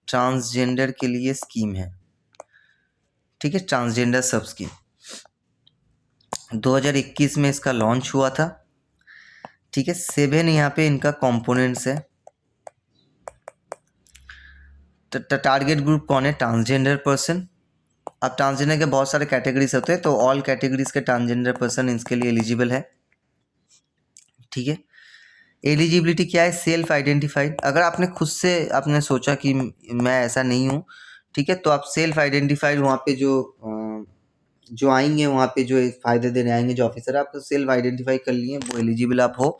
ट्रांसजेंडर के लिए स्कीम है, ठीक है, ट्रांसजेंडर सब स्कीम। 2021 में इसका लॉन्च हुआ था, ठीक है। 7 यहाँ पे इनका कंपोनेंट्स है। टारगेट ग्रुप कौन है? Transgender person. अब ट्रांसजेंडर के बहुत सारे कैटेगरीज होते हैं, तो ऑल कैटेगरीज के ट्रांसजेंडर पर्सन इसके लिए एलिजिबल है, ठीक है। एलिजिबिलिटी क्या है? Self identified. अगर आपने खुद से आपने सोचा कि मैं ऐसा नहीं हूँ, ठीक है, तो आप सेल्फ आइडेंटिफाइड वहाँ पे जो आएंगे, वहाँ पे जो फ़ायदे देने आएंगे जो ऑफिसर, आप तो सेल्फ आइडेंटिफाई कर लिए, वो एलिजिबल आप हो।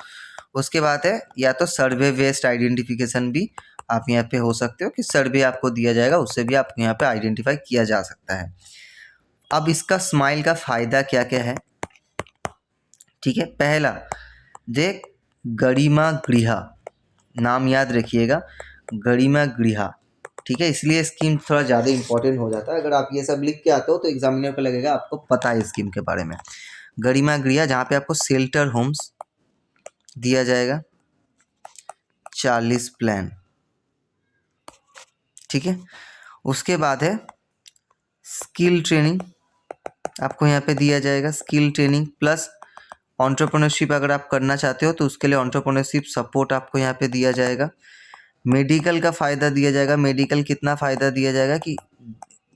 उसके बाद है या तो सर्वे बेस्ड आइडेंटिफिकेशन भी आप यहाँ पे हो सकते हो कि सर्वे आपको दिया जाएगा, उससे भी आपको यहाँ पे आइडेंटिफाई किया जा सकता है। अब इसका स्माइल का फ़ायदा क्या क्या है, ठीक है। पहला, देख, गरिमा गृहा, नाम याद रखिएगा, गरिमा गृहा, ठीक है। इसलिए स्कीम थोड़ा ज़्यादा इंपॉर्टेंट हो जाता है। अगर आप ये सब लिख के आते हो तो एग्जामिनर को लगेगा आपको पता है स्कीम के बारे में। गरिमा गृहा, जहाँ पे आपको शेल्टर होम्स दिया जाएगा, 40 प्लान, ठीक है। उसके बाद है स्किल ट्रेनिंग, आपको यहाँ पे दिया जाएगा स्किल ट्रेनिंग प्लस एंटरप्रेन्योरशिप। अगर आप करना चाहते हो तो उसके लिए एंटरप्रेन्योरशिप सपोर्ट आपको यहाँ पे दिया जाएगा। मेडिकल का फ़ायदा दिया जाएगा। मेडिकल कितना फ़ायदा दिया जाएगा कि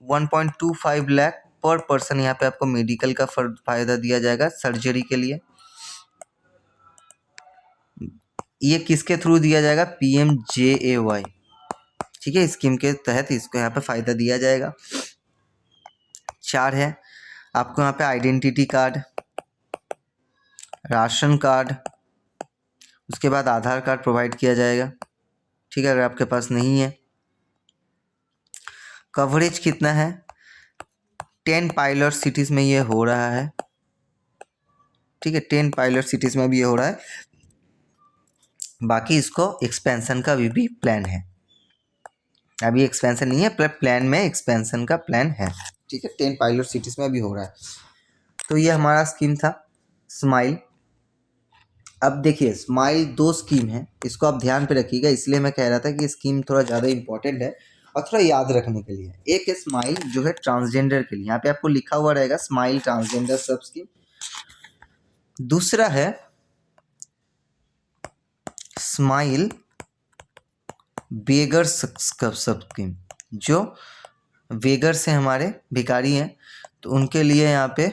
1.25 लाख पर पर्सन यहाँ पे आपको मेडिकल का फ़ायदा दिया जाएगा सर्जरी के लिए। ये किसके थ्रू दिया जाएगा? PMJAY, ठीक है, स्कीम के तहत इसको यहाँ पे फ़ायदा दिया जाएगा। 4 है आपको यहाँ पे आइडेंटिटी कार्ड, राशन कार्ड, उसके बाद आधार कार्ड प्रोवाइड किया जाएगा, ठीक है, अगर आपके पास नहीं है। कवरेज कितना है? 10 पायलट सिटीज़ में ये हो रहा है, ठीक है, 10 पायलट सिटीज़ में भी ये हो रहा है। बाकी इसको एक्सपेंशन का भी प्लान है, अभी एक्सपेंशन नहीं है, प्लान में एक्सपेंशन का प्लान है, ठीक है। 10 पायलट सिटीज़ में भी हो रहा है। तो ये हमारा स्कीम था स्माइल। अब देखिए, स्माइल 2 स्कीम है, इसको आप ध्यान पे रखिएगा, इसलिए मैं कह रहा था कि ये स्कीम थोड़ा ज़्यादा इंपॉर्टेंट है और थोड़ा याद रखने के लिए। एक है स्माइल जो है ट्रांसजेंडर के लिए, यहाँ पे आपको लिखा हुआ रहेगा स्माइल ट्रांसजेंडर सब स्कीम। दूसरा है स्माइल बेगर सब स्कीम, जो बेगर से हमारे भिखारी हैं तो उनके लिए यहाँ पे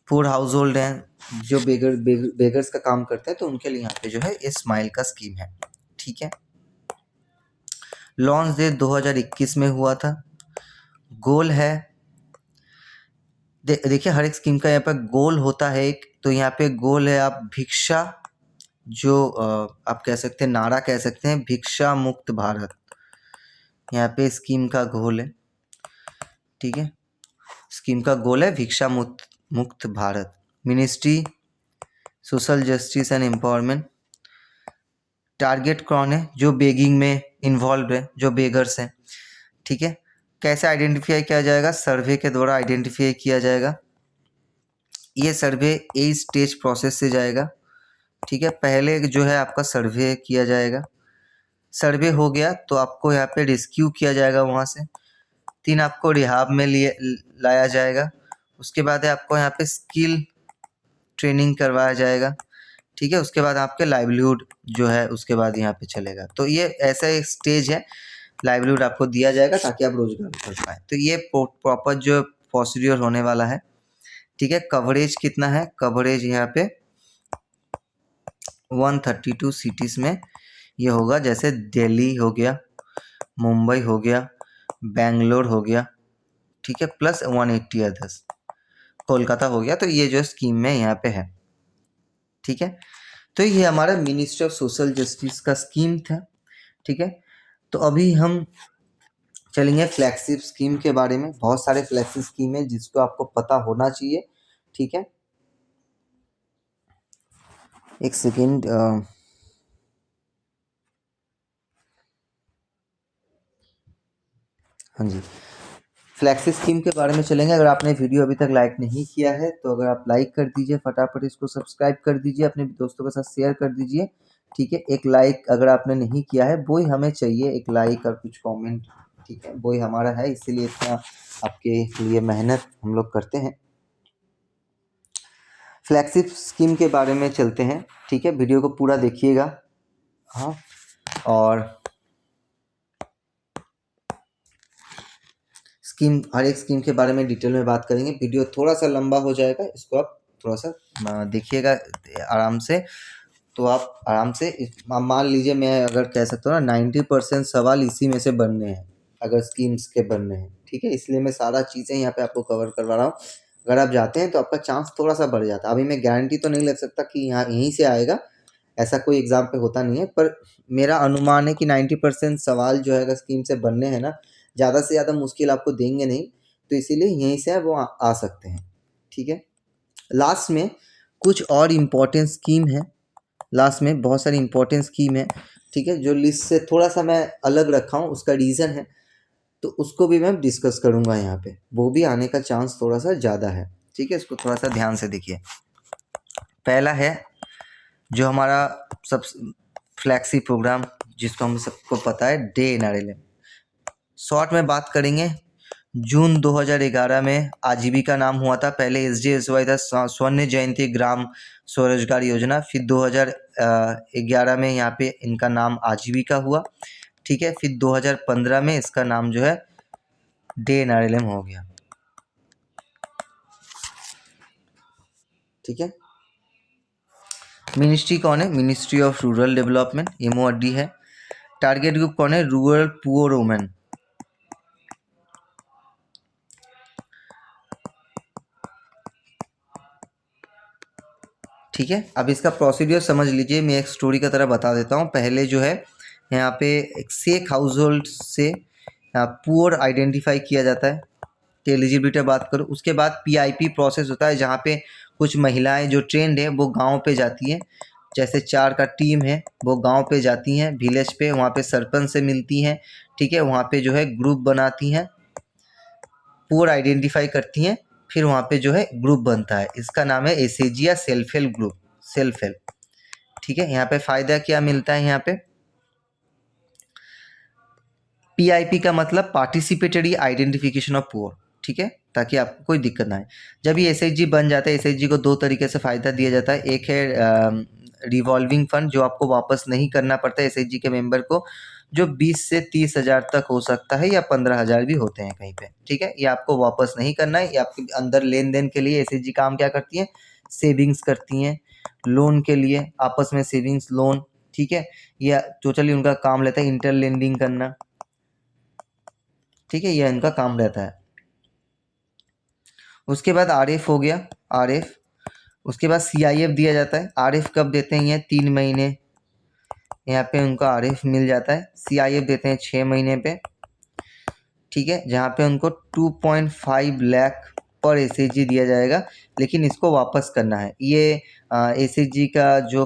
पुअर हाउस होल्ड हैं जो बेगर्स का काम करते हैं, तो उनके लिए यहाँ पे जो है ये स्माइल का स्कीम है, ठीक है। लॉन्च डेट 2021 में हुआ था। गोल है, देखिए हर एक स्कीम का यहाँ पे गोल होता है एक, तो यहाँ पे गोल है आप भिक्षा, जो आप कह सकते हैं नारा कह सकते हैं, भिक्षा मुक्त भारत, यहाँ पे स्कीम का गोल है, ठीक है। स्कीम का गोल है भिक्षा मुक्त Bharat. Ministry social justice and empowerment, target कौन है? जो बेगिंग में इन्वॉल्व है, जो बेगर्स हैं, ठीक है। कैसे आइडेंटिफाई किया जाएगा? सर्वे के द्वारा आइडेंटिफाई किया जाएगा। ये सर्वे 8 स्टेज प्रोसेस से जाएगा, ठीक है। पहले जो है आपका सर्वे किया जाएगा, सर्वे हो गया तो आपको यहाँ पे रेस्क्यू किया जाएगा वहाँ से। 3 आपको रिहाब में लिए लाया जाएगा। उसके बाद है आपको यहाँ पे स्किल ट्रेनिंग करवाया जाएगा, ठीक है। उसके बाद आपके लाइवलीहुड जो है उसके बाद यहाँ पे चलेगा। तो ये ऐसा एक स्टेज है, लाइवलीहुड आपको दिया जाएगा ताकि आप रोजगार कर पाएँ। तो ये प्रॉपर जो प्रोसीड्योर होने वाला है, ठीक है। कवरेज कितना है? कवरेज यहाँ पे 132 सिटीज़ में ये होगा, जैसे दिल्ली हो गया, मुंबई हो गया, बेंगलोर हो गया, ठीक है, प्लस 180 अदर्स, कोलकाता हो गया। तो ये जो स्कीम में यहाँ पे है, ठीक है। तो ये हमारा मिनिस्ट्री ऑफ सोशल जस्टिस का स्कीम था, ठीक है। तो अभी हम चलेंगे फ्लैगशिप स्कीम के बारे में। बहुत सारे फ्लैगशिप स्कीम है जिसको आपको पता होना चाहिए, ठीक है। एक सेकेंड, हाँ जी, फ्लैक्सी स्कीम के बारे में चलेंगे। अगर आपने वीडियो अभी तक लाइक नहीं किया है तो अगर आप लाइक कर दीजिए, फटाफट इसको सब्सक्राइब कर दीजिए, अपने दोस्तों के साथ शेयर कर दीजिए, ठीक है। एक लाइक अगर आपने नहीं किया है वो ही हमें चाहिए, एक लाइक और कुछ कमेंट, ठीक है, वो ही हमारा है, इसीलिए इतना आपके लिए मेहनत हम लोग करते हैं। फ्लैगशिप स्कीम के बारे में चलते हैं, ठीक है। वीडियो को पूरा देखिएगा, हाँ। और स्कीम, हर एक स्कीम के बारे में डिटेल में बात करेंगे। वीडियो थोड़ा सा लंबा हो जाएगा, इसको आप थोड़ा सा देखिएगा आराम से। तो आप आराम से मान लीजिए, मैं अगर कह सकता हूँ ना 90% सवाल इसी में से बनने हैं, अगर स्कीम्स के बनने हैं, ठीक है। इसलिए मैं सारा चीज़ें यहाँ पे आपको कवर करवा रहा हूँ। अगर आप जाते हैं तो आपका चांस थोड़ा सा बढ़ जाता है। अभी मैं गारंटी तो नहीं लग सकता कि यहाँ यहीं से आएगा, ऐसा कोई एग्ज़ाम पे होता नहीं है, पर मेरा अनुमान है कि 90% सवाल जो है अगर स्कीम से बनने हैं ना, ज़्यादा से ज़्यादा मुश्किल आपको देंगे नहीं, तो इसीलिए यहीं से वो आ सकते हैं, ठीक है। लास्ट में कुछ और इम्पोर्टेंट स्कीम है, लास्ट में बहुत सारी इम्पोर्टेंट स्कीम है, ठीक है, जो लिस्ट से थोड़ा सा मैं अलग रखा हूँ। उसका रीज़न है, तो उसको भी मैं डिस्कस करूँगा यहाँ पे, वो भी आने का चांस थोड़ा सा ज़्यादा है, ठीक है। इसको थोड़ा सा ध्यान से देखिए। पहला है जो हमारा सब फ्लैक्सी प्रोग्राम, जिसको हम सबको पता है, डे एनआरएलएम। शॉर्ट में बात करेंगे, जून 2011 में आजीविका नाम हुआ था। पहले SDSY था, स्वर्ण जयंती ग्राम स्वरोजगार योजना। फिर 2011 में यहाँ पे इनका नाम आजीविका हुआ, ठीक है। फिर 2015 में इसका नाम जो है डे एनआरएलएम हो गया, ठीक है। मिनिस्ट्री कौन है? Ministry of rural development, MORD है। टारगेट ग्रुप कौन है? रूरल पुअर वुमेन, ठीक है। अब इसका प्रोसीड्यूर समझ लीजिए, मैं एक स्टोरी की तरह बता देता हूँ। पहले जो है यहाँ पे एक सेक हाउस होल्ड से पुअर आइडेंटिफाई किया जाता है, कि एलिजिबिलिटी बात करो। उसके बाद PIP प्रोसेस होता है, जहाँ पे कुछ महिलाएं जो ट्रेंड है वो गांव पे जाती हैं। जैसे 4 का टीम है, वो गांव पे जाती हैं, विलेज पे, वहाँ पे सरपंच से मिलती हैं, ठीक है। वहाँ पे जो है ग्रुप बनाती हैं, पुअर आइडेंटिफाई करती हैं, फिर वहाँ पे जो है ग्रुप बनता है। इसका नाम है SHG या self help group, self help, ठीक है। यहाँ पे फ़ायदा क्या मिलता है? यहाँ पे PIP का मतलब पार्टिसिपेटरी आइडेंटिफिकेशन ऑफ पुअर, ठीक है, ताकि आपको कोई दिक्कत ना आए। जब ये SHG बन जाता है, SHG को 2 तरीके से फ़ायदा दिया जाता है। एक है रिवॉल्विंग फंड, जो आपको वापस नहीं करना पड़ता है SHG के मेंबर को, जो 20 से 30 हज़ार तक हो सकता है, या 15,000 भी होते हैं कहीं पे, ठीक है। ये आपको वापस नहीं करना है। ये आपके अंदर लेन देन के लिए SHG काम क्या करती है? सेविंग्स करती हैं, लोन के लिए आपस में सेविंग्स लोन, ठीक है। ये टोटली उनका काम रहता है, इंटर लेंडिंग करना, ठीक है, यह इनका काम रहता है। उसके बाद RF हो गया, RF। उसके बाद CIF दिया जाता है। RF कब देते हैं? ये 3 महीने यहाँ पे उनको RF मिल जाता है। CIF देते हैं 6 महीने पे, ठीक है, जहाँ पे उनको 2.5 लाख पर SHG दिया जाएगा, लेकिन इसको वापस करना है। ये SHG का जो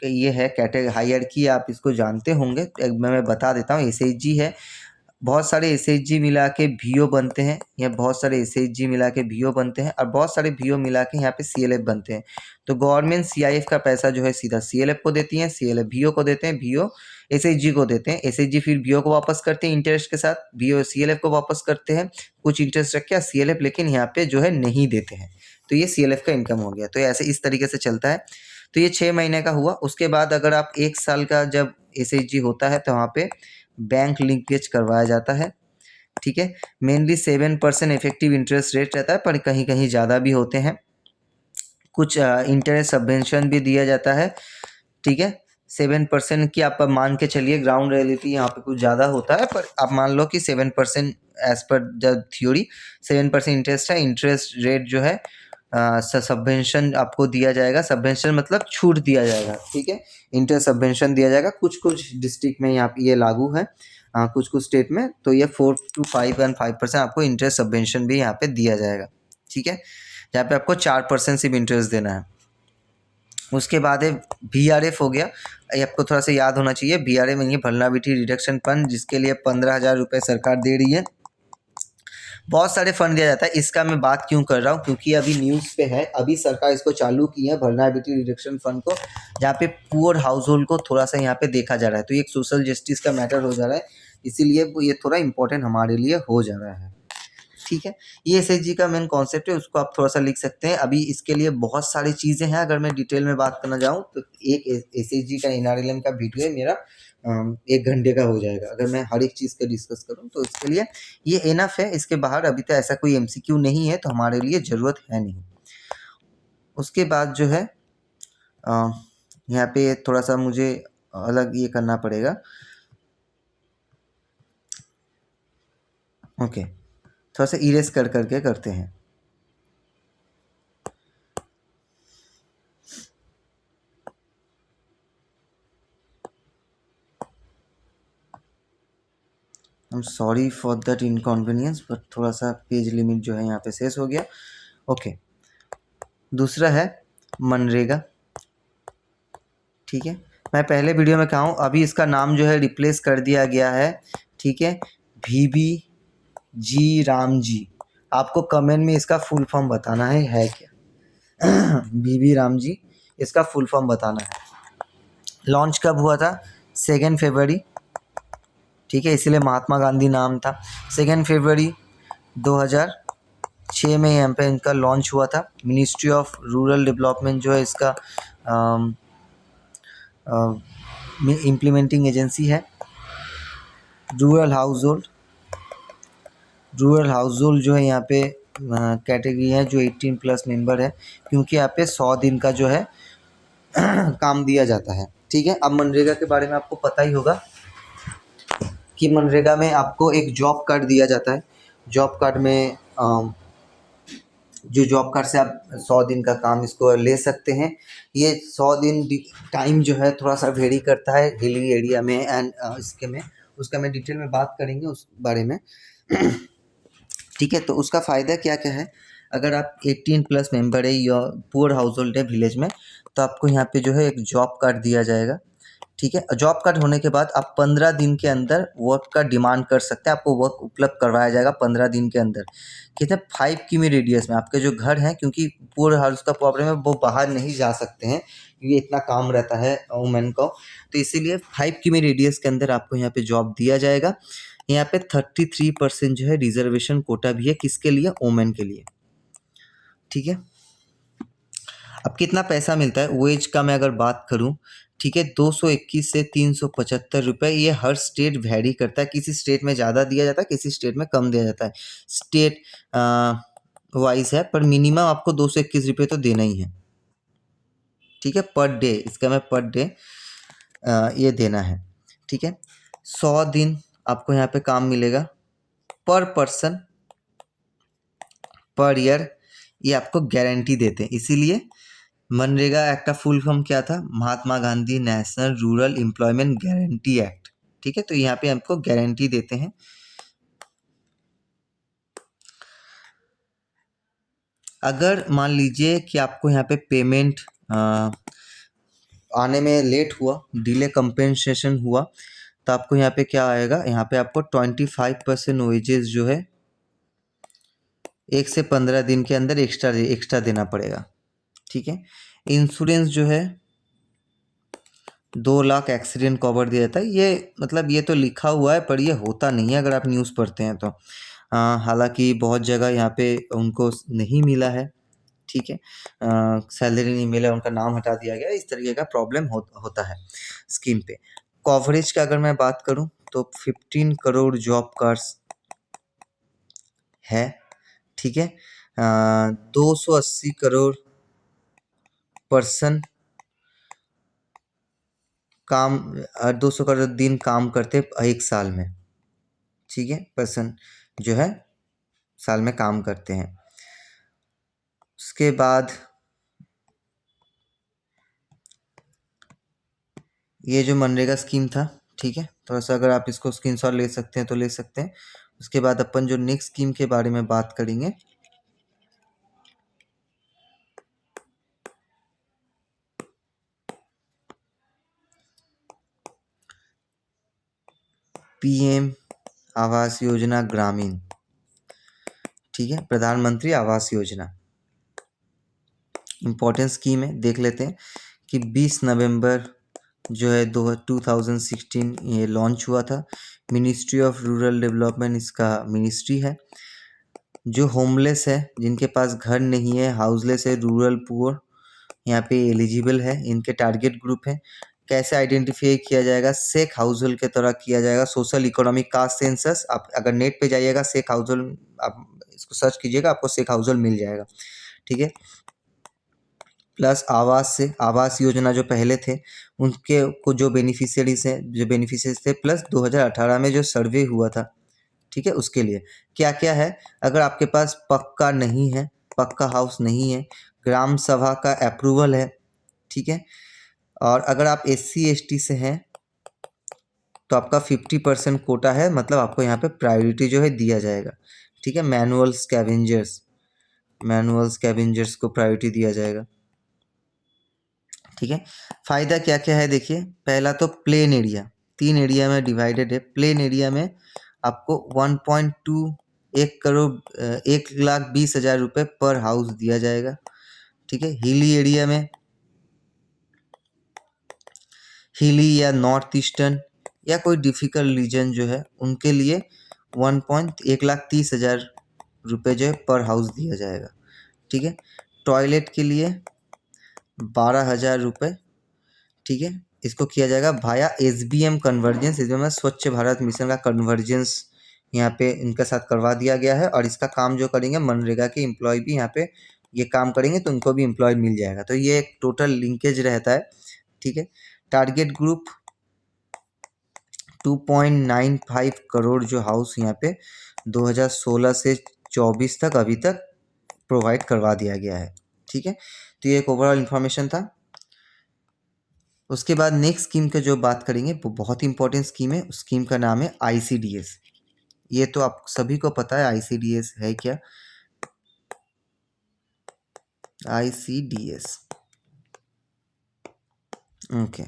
ये है कैटेगरी हायरार्की, आप इसको जानते होंगे, मैं बता देता हूँ। एसएचजी है, बहुत सारे एसएचजी मिला के वीओ बनते हैं, या बहुत सारे एसएचजी मिला के वीओ बनते हैं, और बहुत सारे वीओ मिला के यहाँ पे सीएलएफ बनते हैं। तो गवर्नमेंट सीआईएफ का पैसा जो है सीधा सीएलएफ को देती है, सीएलएफ वीओ को देते हैं, वीओ एसएचजी को देते हैं, एसएचजी फिर वीओ को वापस करते हैं इंटरेस्ट के साथ, वीओ सीएलएफ को वापस करते हैं कुछ इंटरेस्ट रख के सीएलएफ, लेकिन यहाँ पे जो है नहीं देते हैं। तो ये सीएलएफ का इनकम हो गया। तो ऐसे इस तरीके से चलता है। तो ये 6 महीने का हुआ। उसके बाद अगर आप 1 साल का जब एसएचजी होता है तो वहाँ पे बैंक लिंकेज करवाया जाता है। ठीक है, मेनली 7% इफेक्टिव इंटरेस्ट रेट रहता है, पर कहीं कहीं ज़्यादा भी होते हैं। कुछ इंटरेस्ट सबवेंशन भी दिया जाता है। ठीक है, 7% की आप मान के चलिए, ग्राउंड रियलिटी यहाँ पे कुछ ज़्यादा होता है, पर आप मान लो कि 7% as per the theory 7% interest है। इंटरेस्ट रेट जो है सबवेंशन आपको दिया जाएगा। सबवेंशन मतलब छूट दिया जाएगा। ठीक है, इंटरेस्ट सबवेंशन दिया जाएगा। कुछ कुछ डिस्ट्रिक्ट में यहाँ पे ये लागू है, कुछ कुछ स्टेट में। तो ये 4 to 5 and 5% आपको इंटरेस्ट सबवेंशन भी यहाँ पे दिया जाएगा। ठीक है, जहाँ पे आपको 4% सिर्फ इंटरेस्ट देना है। उसके बाद है बीआरएफ हो गया। ये आपको थोड़ा सा याद होना चाहिए। बीआरएफ में ये वल्नरेबिलिटी रिडक्शन फंड, जिसके लिए 15,000 रुपये सरकार दे रही है। बहुत सारे फंड दिया जाता है। इसका मैं बात क्यों कर रहा हूँ, क्योंकि अभी न्यूज़ पे है, अभी सरकार इसको चालू की है वल्नरेबिलिटी रिडक्शन फंड को, जहाँ पे पुअर हाउस होल्ड को थोड़ा सा यहाँ पे देखा जा रहा है। तो ये एक सोशल जस्टिस का मैटर हो जा रहा है, इसीलिए ये थोड़ा इंपॉर्टेंट हमारे लिए हो जा रहा है। ठीक है, ये एसएचजी का मेन कॉन्सेप्ट है, उसको आप थोड़ा सा लिख सकते हैं। अभी इसके लिए बहुत सारी चीज़ें हैं, अगर मैं डिटेल में बात करना चाहूँ तो एक एसएचजी का एनआरएलएम का वीडियो है मेरा, 1 घंटे का हो जाएगा अगर मैं हर एक चीज़ का डिस्कस करूँ। तो इसके लिए ये इनफ है, इसके बाहर अभी तो ऐसा कोई एमसीक्यू नहीं है, तो हमारे लिए ज़रूरत है नहीं। उसके बाद जो है यहाँ पे थोड़ा सा मुझे अलग ये करना पड़ेगा। ओके, थोड़ा सा इरेज कर करके करते हैं। आई am sorry for that inconvenience, but थोड़ा सा पेज लिमिट जो है यहाँ पे शेष हो गया। ओके, दूसरा है मनरेगा। ठीक है, मैं पहले वीडियो में कहा हूँ, अभी इसका नाम जो है रिप्लेस कर दिया गया है। ठीक है, VB जी राम जी। आपको कमेंट में इसका फुल फॉर्म बताना है क्या। VB राम जी, इसका फुल फॉर्म बताना है। लॉन्च कब हुआ था? 2 फरवरी। ठीक है, इसीलिए महात्मा गांधी नाम था। 2 फरवरी 2006 में यहाँ पे इनका लॉन्च हुआ था। मिनिस्ट्री ऑफ रूरल डेवलपमेंट जो है इसका इम्प्लीमेंटिंग एजेंसी है। रूरल हाउस होल्ड जो है यहाँ पे कैटेगरी है जो 18+ मेंबर है, क्योंकि यहाँ पे 100 दिन का जो है काम दिया जाता है। ठीक है, अब मनरेगा के बारे में आपको पता ही होगा कि मनरेगा में आपको एक जॉब कार्ड दिया जाता है। जॉब कार्ड में जो जॉब कार्ड से आप 100 दिन का काम इसको ले सकते हैं। ये 100 दिन टाइम जो है थोड़ा सा वेरी करता है हिली एरिया में एंड इसके में, उसका मैं डिटेल में बात करेंगे उस बारे में। ठीक है, तो उसका फ़ायदा क्या क्या है? अगर आप 18+ मेंबर है या पुअर हाउस होल्ड है विलेज में, तो आपको यहाँ पे जो है एक जॉब कार्ड दिया जाएगा। ठीक है, जॉब कार्ड होने के बाद आप 15 दिन के अंदर वर्क का डिमांड कर सकते हैं। आपको वर्क उपलब्ध करवाया जाएगा 15 दिन के अंदर। कितने 5 किमी रेडियस में आपके जो घर हैं, क्योंकि पूरा हाउस का प्रॉब्लम है, वो बाहर नहीं जा सकते हैं क्योंकि इतना काम रहता है वुमेन को, तो इसीलिए 5 किमी रेडियस के अंदर आपको यहाँ पे जॉब दिया जाएगा। यहाँ पे 33% जो है रिजर्वेशन कोटा भी है, किसके लिए? वुमेन के लिए। ठीक है, अब कितना पैसा मिलता है वेज का मैं अगर बात करूं, ठीक है, 221 से 375 रुपये। ये हर स्टेट वैरी करता है, किसी स्टेट में ज़्यादा दिया जाता है, किसी स्टेट में कम दिया जाता है, स्टेट वाइज है, पर मिनिमम आपको 221 रुपये तो देना ही है। ठीक है, पर डे, इसका मैं पर डे ये देना है। ठीक है, 100 दिन आपको यहाँ पे काम मिलेगा, पर पर्सन पर ईयर ये आपको गारंटी देते हैं। इसीलिए मनरेगा एक्ट का फुल फॉर्म क्या था? Mahatma Gandhi national rural employment guarantee act. ठीक है, तो यहाँ पे आपको गारंटी देते हैं। अगर मान लीजिए कि आपको यहाँ पे पेमेंट आने में लेट हुआ, डिले कंपेंसेशन हुआ, तो आपको यहाँ पे क्या आएगा, यहाँ पे आपको 25% वेजेस जो है 1 से 15 दिन के अंदर एक्स्ट्रा देना पड़ेगा। ठीक है। इंश्योरेंस जो है 2 लाख एक्सीडेंट कवर दिया जाता है। ये मतलब ये तो लिखा हुआ है पर ये होता नहीं है अगर आप न्यूज़ पढ़ते हैं तो। हालांकि बहुत जगह यहाँ पे उनको नहीं मिला है। ठीक है। सैलरी नहीं मिला, उनका नाम हटा दिया गया, इस तरीके का प्रॉब्लम होता है स्कीम पे। कवरेज का अगर मैं बात करूं तो 15 करोड़ जॉब कार्ड्स है। ठीक है। 280 करोड़ पर्सन काम 200 करोड़ दिन काम करते एक साल में। ठीक है। पर्सन जो है साल में काम करते हैं। उसके बाद ये जो मनरेगा स्कीम था, ठीक है, थोड़ा सा अगर आप इसको स्क्रीनशॉट ले सकते हैं तो ले सकते हैं। उसके बाद अपन जो नेक्स्ट स्कीम के बारे में बात करेंगे, पीएम आवास योजना ग्रामीण। ठीक है, प्रधानमंत्री आवास योजना इम्पोर्टेंट स्कीम है, देख लेते हैं कि 20 नवंबर जो है 2016 ये लॉन्च हुआ था। मिनिस्ट्री ऑफ रूरल डेवलपमेंट इसका मिनिस्ट्री है। जो होमलेस है, जिनके पास घर नहीं है, हाउसलेस है, रूरल पुअर यहाँ पे एलिजिबल है, इनके टारगेट ग्रुप है। कैसे आइडेंटिफाई किया जाएगा, सेक हाउस होल्ड के तरह किया जाएगा। सोशल इकोनॉमिक कास्ट सेंसस, आप अगर नेट पे जाइएगा सेक हाउस होल्ड, आप इसको सर्च कीजिएगा, आपको सेक हाउस होल्ड मिल जाएगा। ठीक है। प्लस आवास से, आवास योजना जो पहले थे उनके को जो बेनिफिशियरीज हैं, जो बेनिफिशियरीज थे, प्लस 2018 में जो सर्वे हुआ था, ठीक है, उसके लिए क्या क्या है। अगर आपके पास पक्का नहीं है, पक्का हाउस नहीं है, ग्राम सभा का अप्रूवल है, ठीक है, और अगर आप SC ST से हैं तो आपका 50% कोटा है, मतलब आपको यहाँ पे प्रायोरिटी जो है दिया जाएगा। ठीक है। मैनुअल स्कैवेंजर्स को प्रायोरिटी दिया जाएगा। ठीक है। फायदा क्या क्या है देखिए। पहला तो प्लेन एरिया, 3 एरिया में डिवाइडेड है। प्लेन एरिया में आपको 1,20,000 रुपये पर हाउस दिया जाएगा। ठीक है। हिली या नॉर्थ ईस्टर्न या कोई डिफिकल्ट रीजन जो है उनके लिए 1,30,000 रुपये जो है पर हाउस दिया जाएगा। ठीक है। टॉयलेट के लिए 12,000 रुपये। ठीक है। इसको किया जाएगा भाया SBM कन्वर्जेंस, इसमें स्वच्छ भारत मिशन का कन्वर्जेंस यहाँ पे इनके साथ करवा दिया गया है। और इसका काम जो करेंगे मनरेगा के एम्प्लॉय भी यहाँ पे ये काम करेंगे तो उनको भी एम्प्लॉय मिल जाएगा। तो ये एक टोटल लिंकेज रहता है। ठीक है। टारगेट ग्रुप 2.95 करोड़ जो हाउस यहाँ पे 2016 से 24 तक अभी तक प्रोवाइड करवा दिया गया है। ठीक है। तो ये एक ओवरऑल इन्फॉर्मेशन था। उसके बाद नेक्स्ट स्कीम का जो बात करेंगे वो बहुत ही इंपॉर्टेंट स्कीम है। उस स्कीम का नाम है ICDS। ये तो आप सभी को पता है ICDS है क्या। ICDS, okay.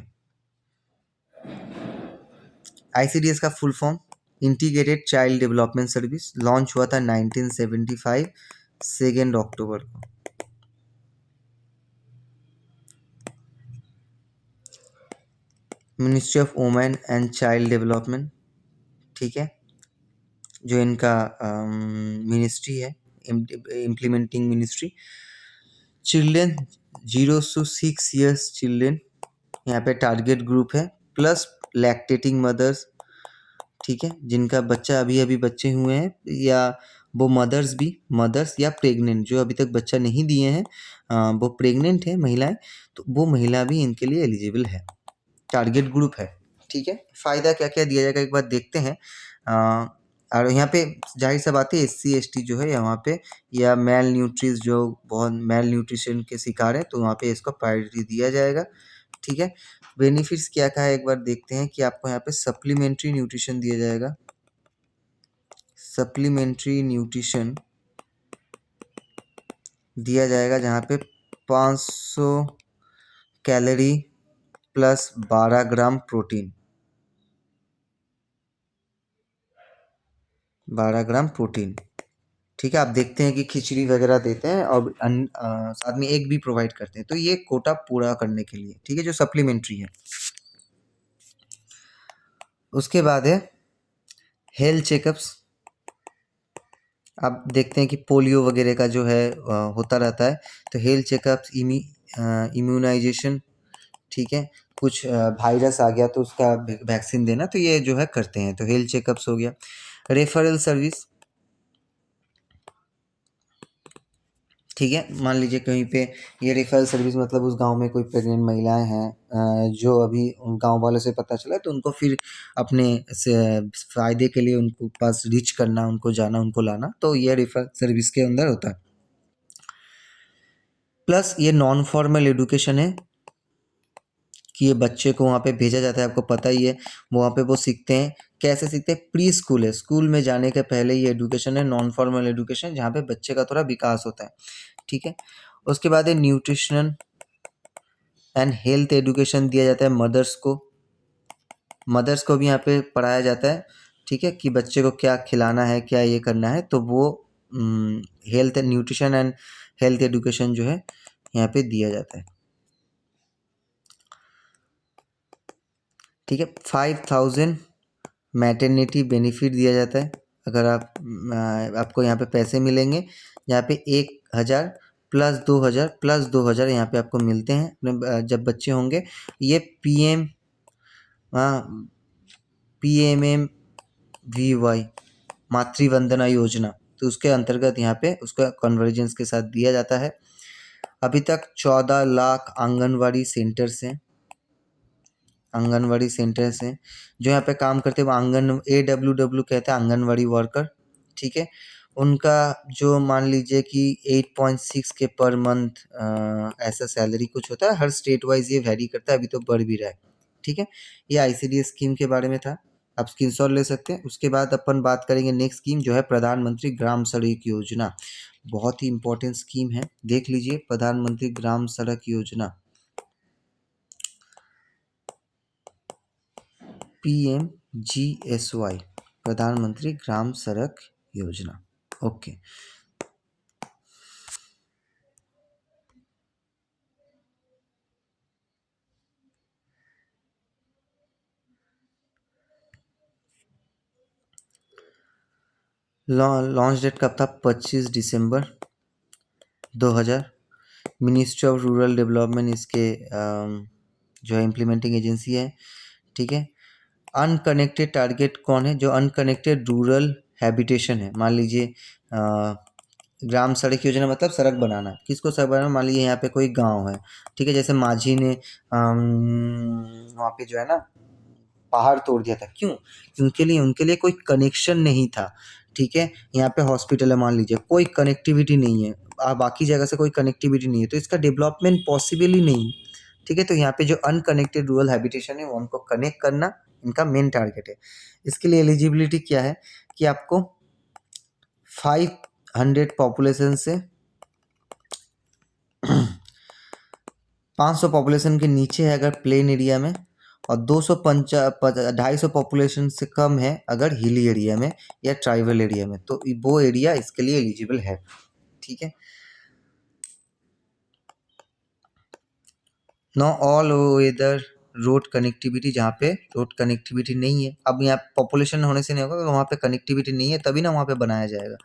ICDS का full form integrated child development service, launch हुआ था 1975 2 अक्टूबर को। Ministry of women and child development, ठीक है, जो इनका मिनिस्ट्री है, implementing ministry. Children 0 to 6 years children यहाँ पे टारगेट ग्रुप है, प्लस लैक्टेटिंग मदर्स, ठीक है, जिनका बच्चा अभी अभी बच्चे हुए हैं, या वो मदर्स या प्रेग्नेंट जो अभी तक बच्चा नहीं दिए हैं, वो प्रेग्नेंट है महिलाएं, तो वो महिला भी इनके लिए एलिजिबल है, टारगेट ग्रुप है। ठीक है। फ़ायदा क्या क्या दिया जाएगा एक बार देखते हैं। और यहाँ पे जाहिर सा बात है SC ST जो है यहाँ पे, या मेल न्यूट्रीज जो बहुत मेल न्यूट्रिशन के शिकार है, तो वहाँ पे इसको प्रायोरिटी दिया जाएगा। ठीक है। बेनिफिट्स क्या क्या है एक बार देखते हैं कि आपको यहाँ पे सप्लीमेंट्री न्यूट्रिशन दिया जाएगा। सप्लीमेंट्री न्यूट्रिशन दिया जाएगा जहाँ पे 500 calorie plus 12 gram protein, 12 gram protein. ठीक है, आप देखते हैं कि खिचड़ी वगैरह देते हैं और साथ में एग भी प्रोवाइड करते हैं, तो ये कोटा पूरा करने के लिए, ठीक है, जो सप्लीमेंट्री है। उसके बाद है हेल्थ चेकअप्स। आप देखते हैं कि पोलियो वगैरह का जो है होता रहता है, तो हेल्थ चेकअप्स, इम्यूनाइजेशन, ठीक है, कुछ वायरस आ गया तो उसका वैक्सीन देना, तो ये जो है करते हैं, तो हेल्थ चेकअप्स हो गया। रेफरल सर्विस, ठीक है, मान लीजिए कहीं पे ये रेफरल सर्विस मतलब उस गांव में कोई प्रेग्नेंट महिलाएं हैं, जो अभी उन गांव वालों से पता चला, तो उनको फिर अपने से फ़ायदे के लिए उनको पास रीच करना, उनको जाना, उनको लाना, तो ये रेफरल सर्विस के अंदर होता है। प्लस ये नॉन फॉर्मल एडुकेशन है कि ये बच्चे को वहाँ पे भेजा जाता है, आपको पता ही है, वहाँ पे वो सीखते हैं, कैसे सीखते हैं, प्री स्कूल है, स्कूल में जाने के पहले ये एडुकेशन है, नॉन फॉर्मल एडुकेशन, जहाँ पे बच्चे का थोड़ा विकास होता है, ठीक है। उसके बाद है न्यूट्रिशन एंड हेल्थ एडुकेशन दिया जाता है मदर्स को, मदर्स को भी यहाँ पे पढ़ाया जाता है, ठीक है, कि बच्चे को क्या खिलाना है, क्या ये करना है, तो वो health and nutrition and health education जो है यहाँ पे दिया जाता है, ठीक है। 5000 मैटरनिटी बेनिफिट दिया जाता है, अगर आपको यहाँ पे पैसे मिलेंगे, यहाँ पे 1000 प्लस 2000 यहाँ पे आपको मिलते हैं अपने जब बच्चे होंगे। ये PMMVY मातृ वंदना योजना, तो उसके अंतर्गत यहाँ पे उसका कन्वर्जेंस के साथ दिया जाता है। अभी तक 14 लाख आंगनवाड़ी सेंटर्स हैं, आंगनवाड़ी सेंटर्स हैं जो यहाँ पे काम करते हैं, वो AWW कहते हैं, आंगनवाड़ी वर्कर, ठीक है। उनका जो मान लीजिए कि 8.6 के पर मंथ ऐसा सैलरी कुछ होता है, हर स्टेट वाइज ये वैरी करता है, अभी तो बढ़ भी रहा है, ठीक है। ये ICDS स्कीम के बारे में था, आप स्क्रीनशॉट ले सकते हैं। उसके बाद अपन बात करेंगे नेक्स्ट स्कीम जो है प्रधानमंत्री ग्राम सड़क योजना, बहुत ही इंपॉर्टेंट स्कीम है, देख लीजिए, प्रधानमंत्री ग्राम सड़क योजना, PMGSY, प्रधानमंत्री ग्राम सड़क योजना, ओके। लॉन्च डेट कब था? 25 दिसंबर 2000। मिनिस्ट्री ऑफ रूरल डेवलपमेंट इसके जो है इम्प्लीमेंटिंग एजेंसी है, ठीक है। अनकनेक्टेड टारगेट कौन है? जो अनकनेक्टेड रूरल हैबिटेशन है, मान लीजिए ग्राम सड़क योजना मतलब सड़क बनाना, किसको सड़क बनाना, मान लीजिए यहाँ पे कोई गांव है, ठीक है, जैसे माझी ने वहाँ पे जो है ना पहाड़ तोड़ दिया था, क्यों? उनके लिए कोई कनेक्शन नहीं था, ठीक है। यहाँ पे हॉस्पिटल है, मान लीजिए कोई कनेक्टिविटी नहीं है, बाकी जगह से कोई कनेक्टिविटी नहीं है, तो इसका डेवलपमेंट पॉसिबल ही नहीं, ठीक है। तो यहाँ पे जो अनकनेक्टेड रूरल हैबिटेशन है वो उनको कनेक्ट करना इनका मेन टारगेट है। इसके लिए एलिजिबिलिटी क्या है कि आपको 500 पॉपुलेशन से 500 पॉपुलेशन के नीचे है अगर प्लेन एरिया में, और 250 पॉपुलेशन से कम है अगर हिली एरिया में या ट्राइबल एरिया में, तो वो एरिया इसके लिए एलिजिबल है, ठीक है। No all weather road connectivity, जहाँ पे रोड कनेक्टिविटी नहीं है, अब यहाँ पॉपुलेशन होने से नहीं होगा, वहाँ पे कनेक्टिविटी नहीं है तभी ना वहाँ पे बनाया जाएगा,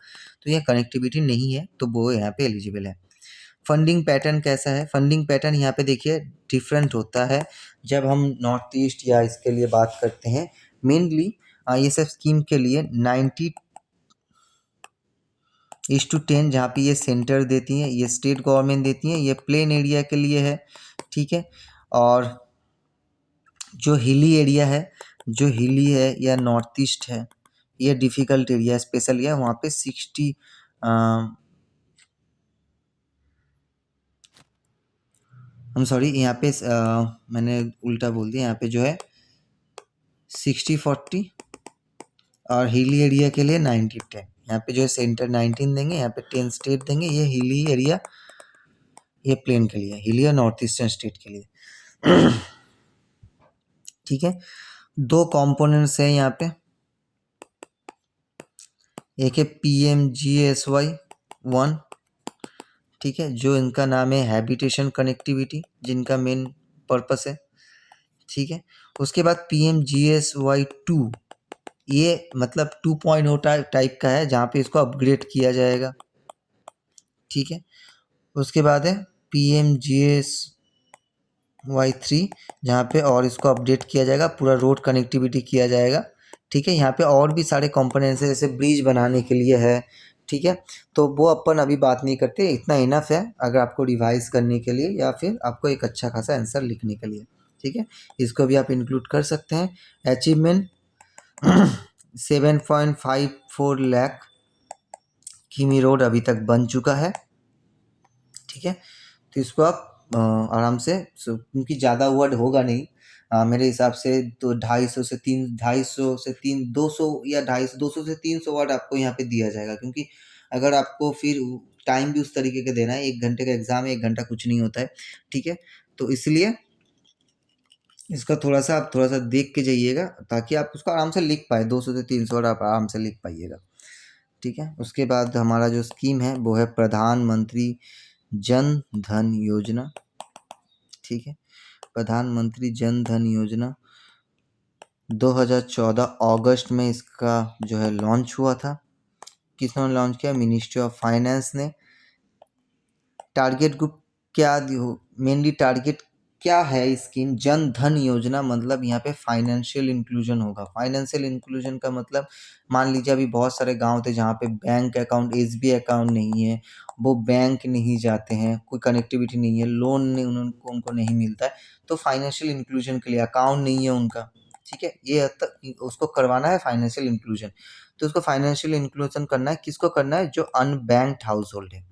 तो ये कनेक्टिविटी नहीं है तो वो यहाँ पे एलिजिबल है। फंडिंग पैटर्न कैसा है? फंडिंग पैटर्न यहाँ पे देखिए डिफरेंट होता है जब हम नॉर्थ ईस्ट या इसके लिए बात करते हैं, मेनली ये सब स्कीम के लिए 90:10 जहाँ पे ये सेंटर देती हैं, ये स्टेट गवर्नमेंट देती हैं, ये प्लेन एरिया के लिए है, ठीक है। और जो हिली एरिया है, जो हिली है या नॉर्थ ईस्ट है, ये डिफ़िकल्ट एरिया स्पेशल एरिया, वहाँ पे 60 सॉरी यहाँ पे मैंने उल्टा बोल दिया, यहाँ पे जो है 60-40 और हिली एरिया के लिए 90-10, यहाँ पे जो है सेंटर 19 देंगे, यहाँ पे 10 स्टेट देंगे, ये हिली एरिया, ये प्लेन के लिए, हिली और नॉर्थ ईस्टर्न स्टेट के लिए। ठीक है, दो कंपोनेंट्स हैं यहाँ पे, एक है PMGSY 1, ठीक है, जो इनका नाम है हैबिटेशन कनेक्टिविटी, जिनका मेन पर्पस है, ठीक है। उसके बाद PMGSY 2, ये मतलब 2.0 टाइप का है, जहाँ पे इसको अपग्रेड किया जाएगा, ठीक है। उसके बाद है PMGSY 3, जहाँ पे और इसको अपडेट किया जाएगा, पूरा रोड कनेक्टिविटी किया जाएगा, ठीक है। यहाँ पे और भी सारे कंपोनेंट्स हैं, जैसे ब्रिज बनाने के लिए है, ठीक है। तो वो अपन अभी बात नहीं करते, इतना इनफ है अगर आपको रिवाइज करने के लिए या फिर आपको एक अच्छा खासा आंसर लिखने के लिए, ठीक है। इसको भी आप इंक्लूड कर सकते हैं। अचीवमेंट 7.54 लाख किमी रोड अभी तक बन चुका है, ठीक है। तो इसको आप आराम से, क्योंकि ज़्यादा वर्ड होगा नहीं, मेरे हिसाब से तो 200 या 200 से 300 वर्ड आपको यहाँ पे दिया जाएगा, क्योंकि अगर आपको फिर टाइम भी उस तरीके का देना है, 1 घंटे का एग्जाम है, 1 घंटा कुछ नहीं होता है, ठीक है। तो इसलिए इसका आप थोड़ा सा देख के जाइएगा, ताकि आप उसको आराम से लिख पाए, 200 से 300 वर्ड आप आराम से लिख पाइएगा, ठीक है। उसके बाद हमारा जो स्कीम है वो है प्रधानमंत्री जन धन योजना, ठीक है। प्रधानमंत्री जन धन योजना 2014 अगस्त में इसका जो है लॉन्च हुआ था। किसने लॉन्च किया? मिनिस्ट्री ऑफ फाइनेंस ने। टारगेट ग्रुप क्या, मेनली टारगेट क्या है स्कीम? जन धन योजना, मतलब यहाँ पे फाइनेंशियल इंक्लूजन होगा। फाइनेंशियल इंक्लूजन का मतलब, मान लीजिए अभी बहुत सारे गांव थे जहाँ पे बैंक अकाउंट, SBI अकाउंट नहीं है, वो बैंक नहीं जाते हैं, कोई कनेक्टिविटी नहीं है, लोन नहीं उनको नहीं मिलता है, तो फाइनेंशियल इंक्लूजन के लिए अकाउंट नहीं है उनका, ठीक है, ये हद तक उसको करवाना है फाइनेंशियल इंक्लूजन। तो उसको फाइनेंशियल इंक्लूजन करना है, किसको करना है? जो अनबैंक्ड हाउस होल्ड है,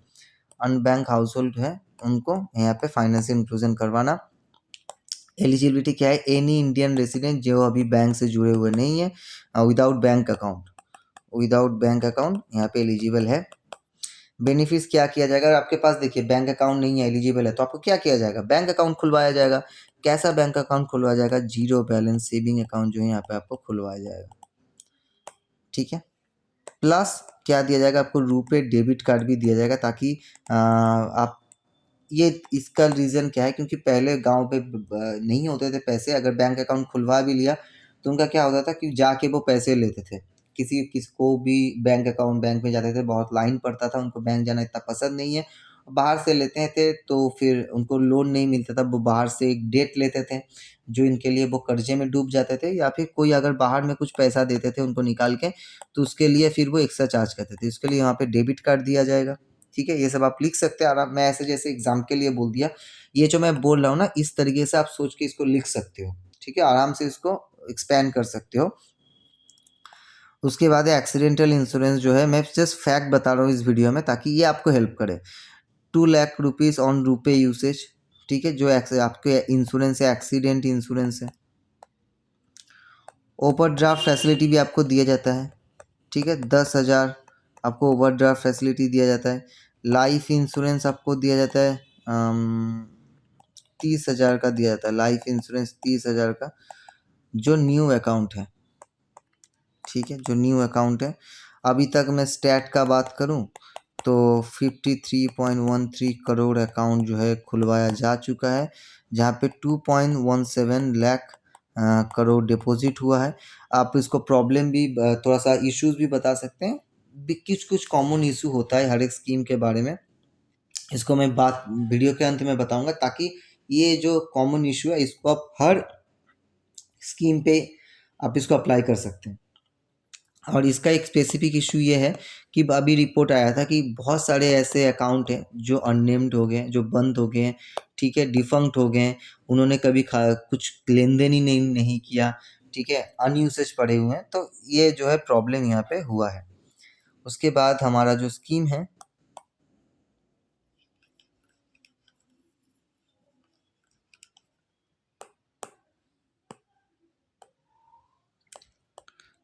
अनबैंक हाउस होल्ड है, उनको यहाँ पे फाइनेंशियल इंक्लूजन करवाना। एलिजिबिलिटी क्या है? एनी इंडियन रेसिडेंट जो अभी बैंक से जुड़े हुए नहीं है, विदाउट बैंक अकाउंट, यहाँ पे एलिजिबल है। बेनिफिट्स क्या किया जाएगा? अगर आपके पास देखिए बैंक अकाउंट नहीं है, एलिजिबल है, तो आपको क्या किया जाएगा? बैंक अकाउंट खुलवाया जाएगा। कैसा बैंक अकाउंट खुलवाया जाएगा? जीरो बैलेंस सेविंग अकाउंट जो है यहाँ पे आपको खुलवाया जाएगा, ठीक है। प्लस क्या दिया जाएगा आपको? रुपे डेबिट कार्ड भी दिया जाएगा, ताकि आप, ये इसका रीज़न क्या है? क्योंकि पहले गांव पे नहीं होते थे पैसे, अगर बैंक अकाउंट खुलवा भी लिया तो उनका क्या होता था कि जाके वो पैसे लेते थे। किसको भी बैंक में जाते थे, बहुत लाइन पड़ता था, उनको बैंक जाना इतना पसंद नहीं है, बाहर से लेते थे, तो फिर उनको लोन नहीं मिलता था, वो बाहर से एक डेट लेते थे, जो इनके लिए वो कर्जे में डूब जाते थे, या फिर कोई अगर बाहर में कुछ पैसा देते थे उनको निकाल के, तो उसके लिए फिर वो एक्स्ट्रा चार्ज करते थे। इसके लिए यहाँ पे डेबिट कार्ड दिया जाएगा, ठीक है। ये सब आप लिख सकते हैं आराम, मैं ऐसे जैसे एग्जाम के लिए बोल दिया, ये जो मैं बोल रहा हूँ ना, इस तरीके से आप सोच के इसको लिख सकते हो, ठीक है, आराम से इसको एक्सपैंड कर सकते हो। उसके बाद एक्सीडेंटल इंश्योरेंस जो है, मैं जस्ट फैक्ट बता रहा हूँ इस वीडियो में, ताकि ये आपको हेल्प करे। 2 lakh rupees on RuPay usage, ठीक है, जो आपके इंश्योरेंस है, एक्सीडेंट इंश्योरेंस है। ओवरड्राफ्ट फैसिलिटी भी आपको दिया जाता है, ठीक है, 10,000 आपको ओवरड्राफ्ट फैसिलिटी दिया जाता है। लाइफ इंश्योरेंस आपको दिया जाता है 30,000 का दिया जाता है, लाइफ इंश्योरेंस 30,000 का, जो न्यू अकाउंट है, ठीक है, जो न्यू अकाउंट है। अभी तक मैं स्टैट का बात करूं तो 53.13 करोड़ अकाउंट जो है खुलवाया जा चुका है, जहाँ पे 2.17 लाख करोड़ डिपॉजिट हुआ है। आप इसको प्रॉब्लम भी, थोड़ा सा इश्यूज भी बता सकते हैं, कुछ कॉमन इशू होता है हर एक स्कीम के बारे में, इसको मैं बात वीडियो के अंत में बताऊंगा, ताकि ये जो कॉमन इशू है इसको आप हर स्कीम पे आप इसको अप्लाई कर सकते हैं। और इसका एक स्पेसिफिक इशू ये है कि अभी रिपोर्ट आया था कि बहुत सारे ऐसे अकाउंट हैं जो अननेम्ड हो गए हैं, जो बंद हो गए हैं, ठीक है, डिफंक्ट हो गए हैं, उन्होंने कभी कुछ लेन देन ही नहीं किया, ठीक है, अनयूसेज पड़े हुए हैं, तो ये जो है प्रॉब्लम यहाँ पे हुआ है। उसके बाद हमारा जो स्कीम है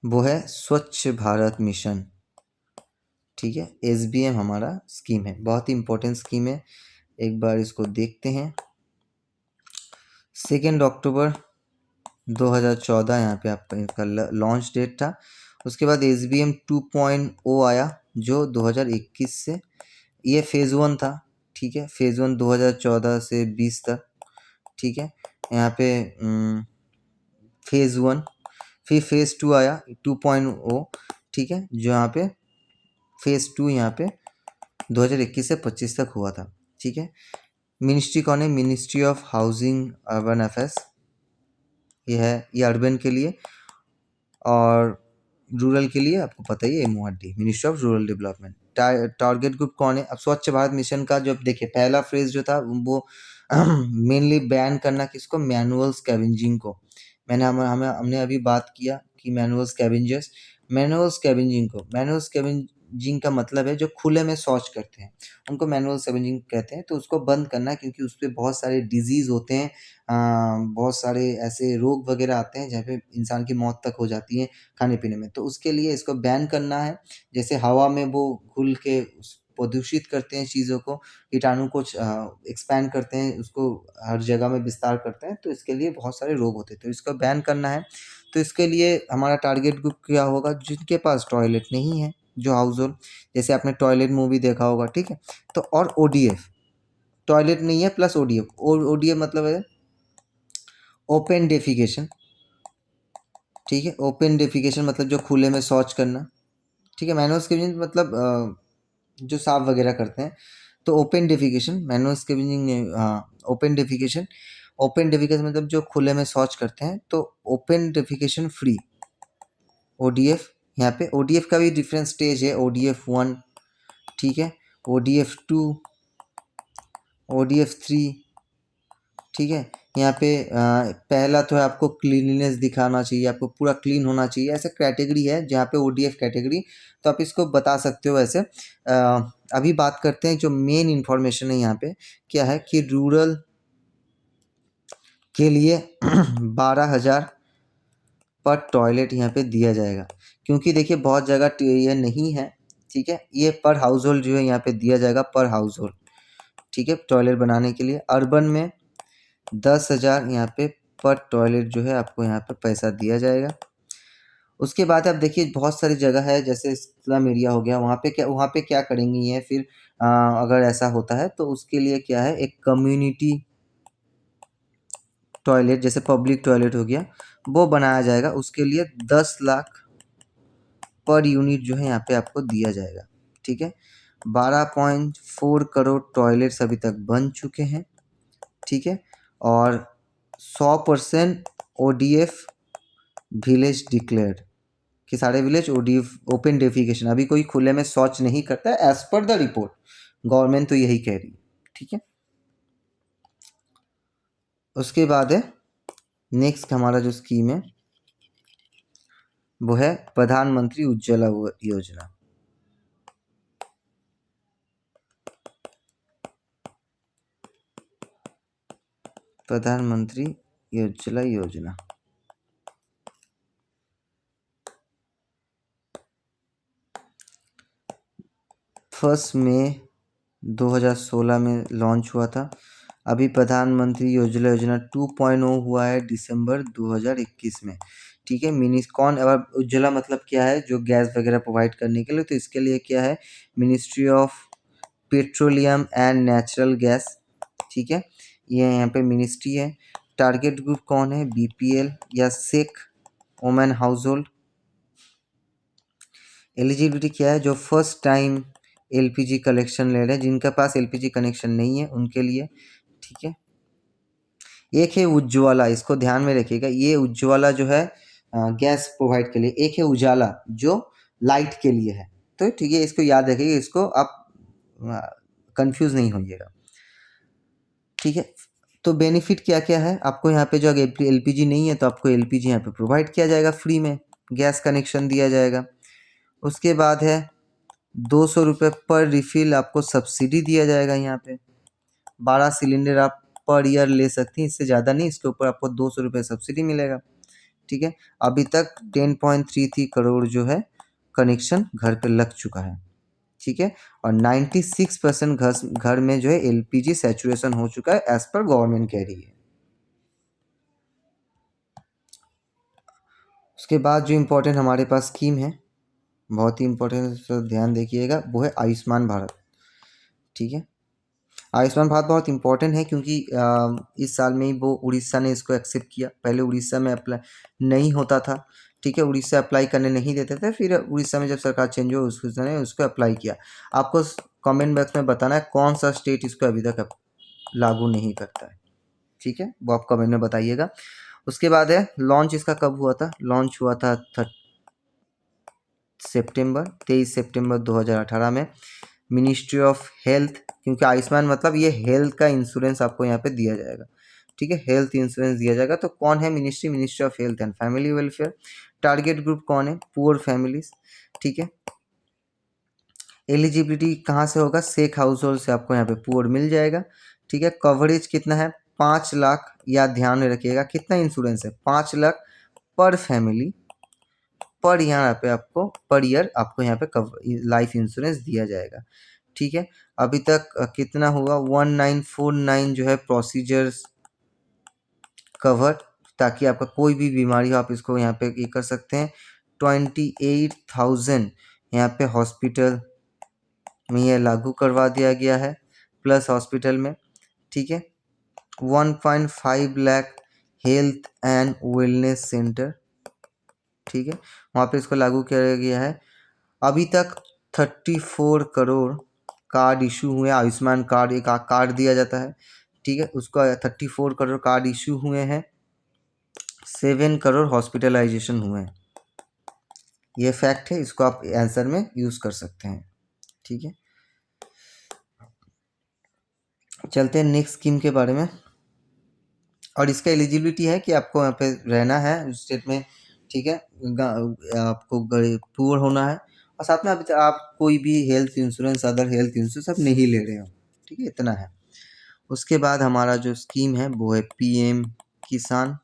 वो है स्वच्छ भारत मिशन, ठीक है, SBM हमारा स्कीम है, बहुत ही इंपॉर्टेंट स्कीम है, एक बार इसको देखते हैं। 2 अक्टूबर 2014 यहाँ पे आपका इसका लॉन्च डेट था। उसके बाद SBM 2.0 आया जो 2021 से, ये फेज़ 1 था, ठीक है। फेज़ 1 2014 से 20 तक, ठीक है। यहाँ पे फेज़ 1, फिर फेज़ 2 आया 2.0, ठीक है, जो यहाँ पे फेज़ 2 यहाँ पे 2021 से 25 तक हुआ था, ठीक है। मिनिस्ट्री कौन है? Ministry of housing urban affairs, ये है, ये अर्बन के लिए, और रूरल के लिए आपको पता ही है MORD, ministry of rural development. Target group कौन है? अब स्वच्छ भारत मिशन का जो देखिए पहला फ्रेज जो था वो मेनली बैन करना किसको? मैनुअल स्कैवेंजिंग को। हमने अभी बात किया कि मैनुअल स्कैवेंजिंग का मतलब है जो खुले में शौच करते हैं उनको मैनुअल स्कैवेंजिंग कहते हैं। तो उसको बंद करना है क्योंकि उस पर बहुत सारे डिजीज़ होते हैं, बहुत सारे ऐसे रोग वगैरह आते हैं जहाँ पे इंसान की मौत तक हो जाती है खाने पीने में। तो उसके लिए इसको बैन करना है। जैसे हवा में वो घुल के प्रदूषित करते हैं चीज़ों को, कीटाणु को एक्सपैंड करते हैं, उसको हर जगह में विस्तार करते हैं, तो इसके लिए बहुत सारे रोग होते हैं, तो इसको बैन करना है। तो इसके लिए हमारा टारगेट ग्रुप क्या होगा? जिनके पास टॉयलेट नहीं है, जो हाउस होल्ड, जैसे आपने टॉयलेट मूवी देखा होगा, ठीक है। तो और ODF, टॉयलेट नहीं है प्लस ODF मतलब है ओपन डेफिकेशन, ठीक है। ओपन डेफिकेशन मतलब जो खुले में शौच करना, ठीक है। मैनुअल स्कैवेंजिंग मतलब जो साफ वगैरह करते हैं, तो open defecation, manual scavenging, open defecation मतलब जो खुले में शौच करते हैं, तो ओपन डेफिकेशन फ्री ODF। यहाँ पे ODF का भी डिफरेंट स्टेज है, ODF 1, ठीक है, ODF 2, ODF 3, ठीक है। यहाँ पे पहला तो है आपको क्लीनलीनेस दिखाना चाहिए, आपको पूरा क्लीन होना चाहिए, ऐसे कैटेगरी है जहाँ पे ODF कैटेगरी, तो आप इसको बता सकते हो ऐसे। अभी बात करते हैं जो मेन इन्फॉर्मेशन है यहाँ पे क्या है कि रूरल के लिए 12,000 पर टॉयलेट यहाँ पे दिया जाएगा, क्योंकि देखिए बहुत जगह ये नहीं है, ठीक है। ये पर हाउस होल्ड जो है यहाँ पे दिया जाएगा, पर हाउस होल्ड, ठीक है, टॉयलेट बनाने के लिए। अर्बन में 10,000 यहाँ पे पर टॉयलेट जो है आपको यहाँ पे पैसा दिया जाएगा। उसके बाद आप देखिए बहुत सारी जगह है, जैसे स्लम एरिया हो गया, वहाँ पे क्या करेंगे ये फिर, अगर ऐसा होता है तो उसके लिए क्या है, एक कम्युनिटी टॉयलेट, जैसे पब्लिक टॉयलेट हो गया, वो बनाया जाएगा। उसके लिए 10 लाख पर यूनिट जो है यहाँ पे आपको दिया जाएगा, ठीक है। 12.4 करोड़ टॉयलेट्स अभी तक बन चुके हैं, ठीक है। और 100% ODF विलेज डिक्लेयर्ड, कि सारे विलेज ODF ओपन डेफिकेशन, अभी कोई खुले में शौच नहीं करता है as per the report, government तो यही कह रही है, ठीक है। उसके बाद है नेक्स्ट हमारा जो स्कीम है वो है प्रधानमंत्री उज्ज्वला योजना। प्रधानमंत्री उज्ज्वला योजना, फर्स्ट मई 2016 में लॉन्च हुआ था। अभी प्रधानमंत्री उज्ज्वला योजना 2.0 हुआ है दिसंबर 2021 में, ठीक है। कौन, अब उज्ज्वला मतलब क्या है? जो गैस वगैरह प्रोवाइड करने के लिए, तो इसके लिए क्या है, ministry of petroleum and natural gas, ठीक है, ये यहाँ पे मिनिस्ट्री है। टारगेट ग्रुप कौन है? BPL या Sikh women house hold. Eligibility क्या है? जो फर्स्ट टाइम LPG कलेक्शन ले रहे हैं, जिनके पास LPG कनेक्शन नहीं है उनके लिए, ठीक है। एक है उज्ज्वला, इसको ध्यान में रखिएगा, ये उज्ज्वला जो है गैस प्रोवाइड के लिए, एक है उजाला जो लाइट के लिए है, तो ठीक है, इसको याद रखिएगा, इसको आप कंफ्यूज नहीं होइएगा, ठीक है। तो बेनिफिट क्या क्या है आपको यहाँ पे? जो अगर LPG नहीं है तो आपको LPG यहाँ पे प्रोवाइड किया जाएगा, फ्री में गैस कनेक्शन दिया जाएगा। उसके बाद है 200 रुपये पर रिफिल आपको सब्सिडी दिया जाएगा। यहाँ पे 12 सिलेंडर आप पर ईयर ले सकती हैं, इससे ज़्यादा नहीं, इसके ऊपर आपको 200 रुपये सब्सिडी मिलेगा, ठीक है। अभी तक 10.33 करोड़ जो है कनेक्शन घर पे लग चुका है, ठीक है। और 96% घर में जो है LPG सैचुरेशन हो चुका है एज पर गवर्नमेंट कह रही है। उसके बाद जो इम्पोर्टेंट हमारे पास स्कीम है, बहुत ही इम्पोर्टेंट, तो ध्यान देखिएगा, वो है आयुष्मान भारत। ठीक है, आयुष्मान भारत बहुत इंपॉर्टेंट है क्योंकि इस साल में ही वो उड़ीसा ने इसको एक्सेप्ट किया। पहले उड़ीसा में अप्लाई नहीं होता था। ठीक है, उड़ीसा अप्लाई करने नहीं देते थे, फिर उड़ीसा में जब सरकार चेंज हुई उसने उसको अप्लाई किया। आपको कमेंट बॉक्स में बताना है कौन सा स्टेट इसको अभी तक लागू नहीं करता है। ठीक है, वो आप कमेंट में बताइएगा। उसके बाद है लॉन्च, इसका कब हुआ था? लॉन्च हुआ था 23 सितंबर 2018 में। मिनिस्ट्री ऑफ हेल्थ, क्योंकि आयुष्मान मतलब ये हेल्थ का इंश्योरेंस आपको यहाँ पे दिया जाएगा। ठीक है, हेल्थ इंश्योरेंस दिया जाएगा। तो कौन है ministry? Ministry of health and family welfare. Target group कौन है? Poor families. ठीक है, एलिजिबिलिटी कहाँ से होगा? शेख हाउस होल्ड से आपको यहाँ पे पुअर मिल जाएगा। ठीक है, कवरेज कितना है? 5 लाख, या ध्यान में रखिएगा कितना इंश्योरेंस है? 5 लाख पर फैमिली, पर यहाँ पे आपको पर ईयर आपको यहाँ पे लाइफ इंश्योरेंस दिया जाएगा। ठीक है, अभी तक कितना हुआ? 1949 जो है प्रोसीजर्स कवर, ताकि आपका कोई भी बीमारी हो आप इसको यहाँ पे ये कर सकते हैं। 28,000 यहाँ पे हॉस्पिटल में ये लागू करवा दिया गया है, प्लस हॉस्पिटल में। ठीक है, 1.5 lakh health and wellness centre. ठीक है, वहाँ पे इसको लागू किया गया है। अभी तक 34 करोड़ कार्ड इशू हुए। आयुष्मान कार्ड, एक कार्ड दिया जाता है। ठीक है, उसका 34 करोड़ कार्ड इशू हुए हैं। 7 करोड़ हॉस्पिटलाइजेशन हुए हैं। ये फैक्ट है, इसको आप आंसर में यूज़ कर सकते हैं। ठीक है, चलते हैं नेक्स्ट स्कीम के बारे में। और इसका एलिजिबिलिटी है कि आपको यहाँ पे रहना है उस स्टेट में। ठीक है, आपको पुअर होना है, और साथ में अभी तक आप कोई भी health insurance, other health insurance आप नहीं ले रहे हो। ठीक है, इतना है। उसके बाद हमारा जो स्कीम है वो है पीएम किसान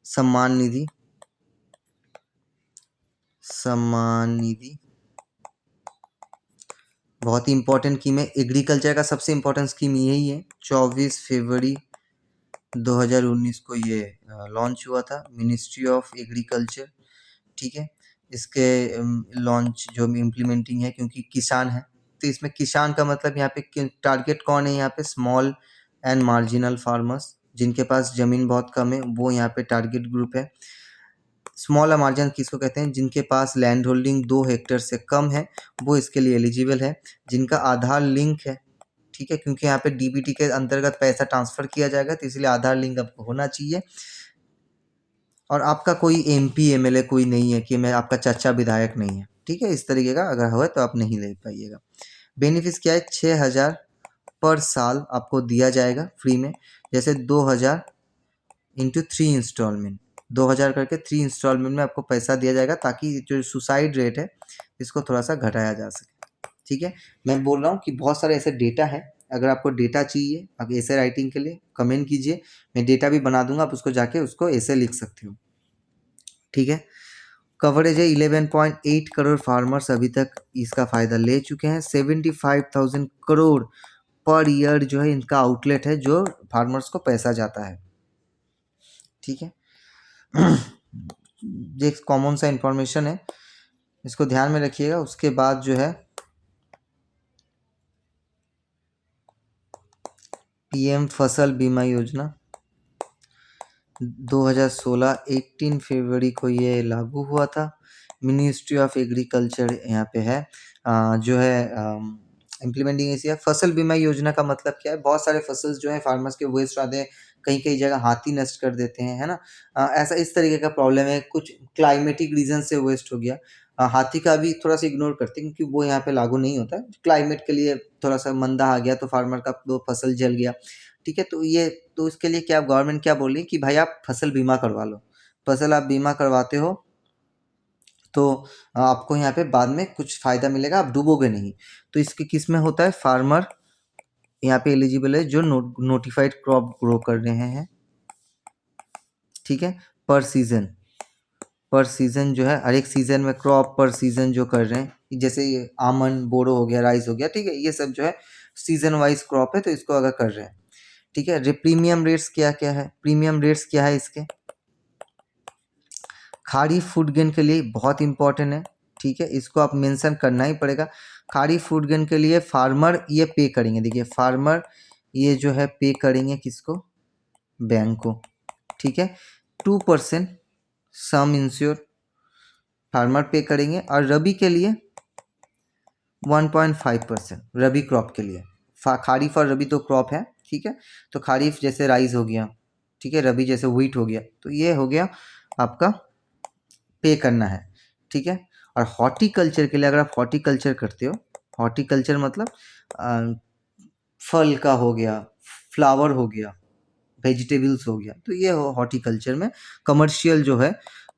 सम्मान निधि। बहुत ही इंपॉर्टेंट स्कीम है। एग्रीकल्चर का सबसे इम्पोर्टेंट स्कीम यही है। 24 फरवरी 2019 को ये लॉन्च हुआ था, मिनिस्ट्री ऑफ एग्रीकल्चर। ठीक है, इसके लॉन्च जो इम्प्लीमेंटिंग है, क्योंकि किसान है तो इसमें किसान का मतलब यहाँ पे टारगेट कौन है? यहाँ पे स्मॉल एंड मार्जिनल फार्मर्स, जिनके पास ज़मीन बहुत कम है, वो यहाँ पे टारगेट ग्रुप है। स्मॉल मार्जिन किसको कहते हैं? जिनके पास लैंड होल्डिंग 2 हेक्टेयर से कम है, वो इसके लिए एलिजिबल है। जिनका आधार लिंक है, ठीक है, क्योंकि यहाँ पे डीबीटी के अंतर्गत पैसा ट्रांसफ़र किया जाएगा, तो इसलिए आधार लिंक आपको होना चाहिए। और आपका कोई एमपी एमएलए कोई नहीं है कि मैं आपका चाचा विधायक नहीं है। ठीक है, इस तरीके का अगर हो तो आप नहीं ले पाइएगा। बेनिफिट क्या है? 6,000 पर साल आपको दिया जाएगा फ्री में। जैसे 2,000 इंटू 3 इंस्टॉलमेंट, 2,000 करके 3 इंस्टॉलमेंट में आपको पैसा दिया जाएगा, ताकि जो सुसाइड रेट है इसको थोड़ा सा घटाया जा सके। ठीक है, मैं बोल रहा हूँ कि बहुत सारे ऐसे डेटा है। अगर आपको डेटा चाहिए, आप ऐसे राइटिंग के लिए कमेंट कीजिए, मैं डेटा भी बना दूंगा, आप उसको जाके उसको ऐसे लिख सकते हो। ठीक है, कवरेज है 11.8 करोड़ फार्मर्स अभी तक इसका फ़ायदा ले चुके हैं। 75,000 करोड़ पर ईयर जो है इनका आउटलेट है, जो फार्मर्स को पैसा जाता है। ठीक है, ये कॉमन सा इंफॉर्मेशन है, इसको ध्यान में रखिएगा। उसके बाद जो है पीएम फसल बीमा योजना 2016 18 फरवरी को ये लागू हुआ था। मिनिस्ट्री ऑफ एग्रीकल्चर यहाँ पे है, जो है इम्प्लीमेंटिंग एशिया। फसल बीमा योजना का मतलब क्या है? बहुत सारे फसल जो है फार्मर्स के वेस्ट आते हैं, कहीं कहीं जगह हाथी नष्ट कर देते हैं, है ना। ऐसा इस तरीके का प्रॉब्लम है, कुछ क्लाइमेटिक रीजन से वेस्ट हो गया। हाथी का भी थोड़ा सा इग्नोर करते हैं, क्योंकि वो यहाँ पे लागू नहीं होता है। क्लाइमेट के लिए थोड़ा सा मंदा आ गया तो फार्मर का वो फसल जल गया। ठीक है, तो इसके लिए क्या गवर्नमेंट क्या बोल रही है कि भाई आप फसल बीमा करवा लो। फसल आप बीमा करवाते हो तो आपको यहाँ पे बाद में कुछ फ़ायदा मिलेगा, आप डूबोगे नहीं। तो इसके किस में होता है? फार्मर यहाँ पे एलिजिबल है जो नोटिफाइड क्रॉप ग्रो कर रहे हैं। ठीक है, पर सीज़न जो है, हर एक सीज़न में क्रॉप पर सीज़न जो कर रहे हैं, जैसे ये आमन बोरो हो गया, राइस हो गया। ठीक है, ये सब जो है सीज़न वाइज क्रॉप है, तो इसको अगर कर रहे हैं। ठीक है, प्रीमियम रेट्स क्या क्या है? प्रीमियम रेट्स क्या है इसके? खरीफ फूड गेन के लिए बहुत इंपॉर्टेंट है, ठीक है, इसको आप मेंशन करना ही पड़ेगा। खरीफ फूड गेन के लिए फार्मर ये पे करेंगे, देखिए फार्मर ये जो है पे करेंगे किसको, बैंक को, ठीक है। 2% सम इंश्योर फार्मर पे करेंगे, और रबी के लिए 1.5% रबी क्रॉप के लिए। खारीफ और रबी तो क्रॉप है, ठीक है। तो खारीफ जैसे राइस हो गया, ठीक है, रबी जैसे व्हीट हो गया, तो ये हो गया आपका पे करना है, ठीक है। और हॉर्टिकल्चर के लिए अगर आप हॉर्टिकल्चर करते हो, हॉर्टिकल्चर मतलब फल का हो गया, फ्लावर हो गया, वेजिटेबल्स हो गया, तो ये हो हॉर्टिकल्चर में कमर्शियल जो है,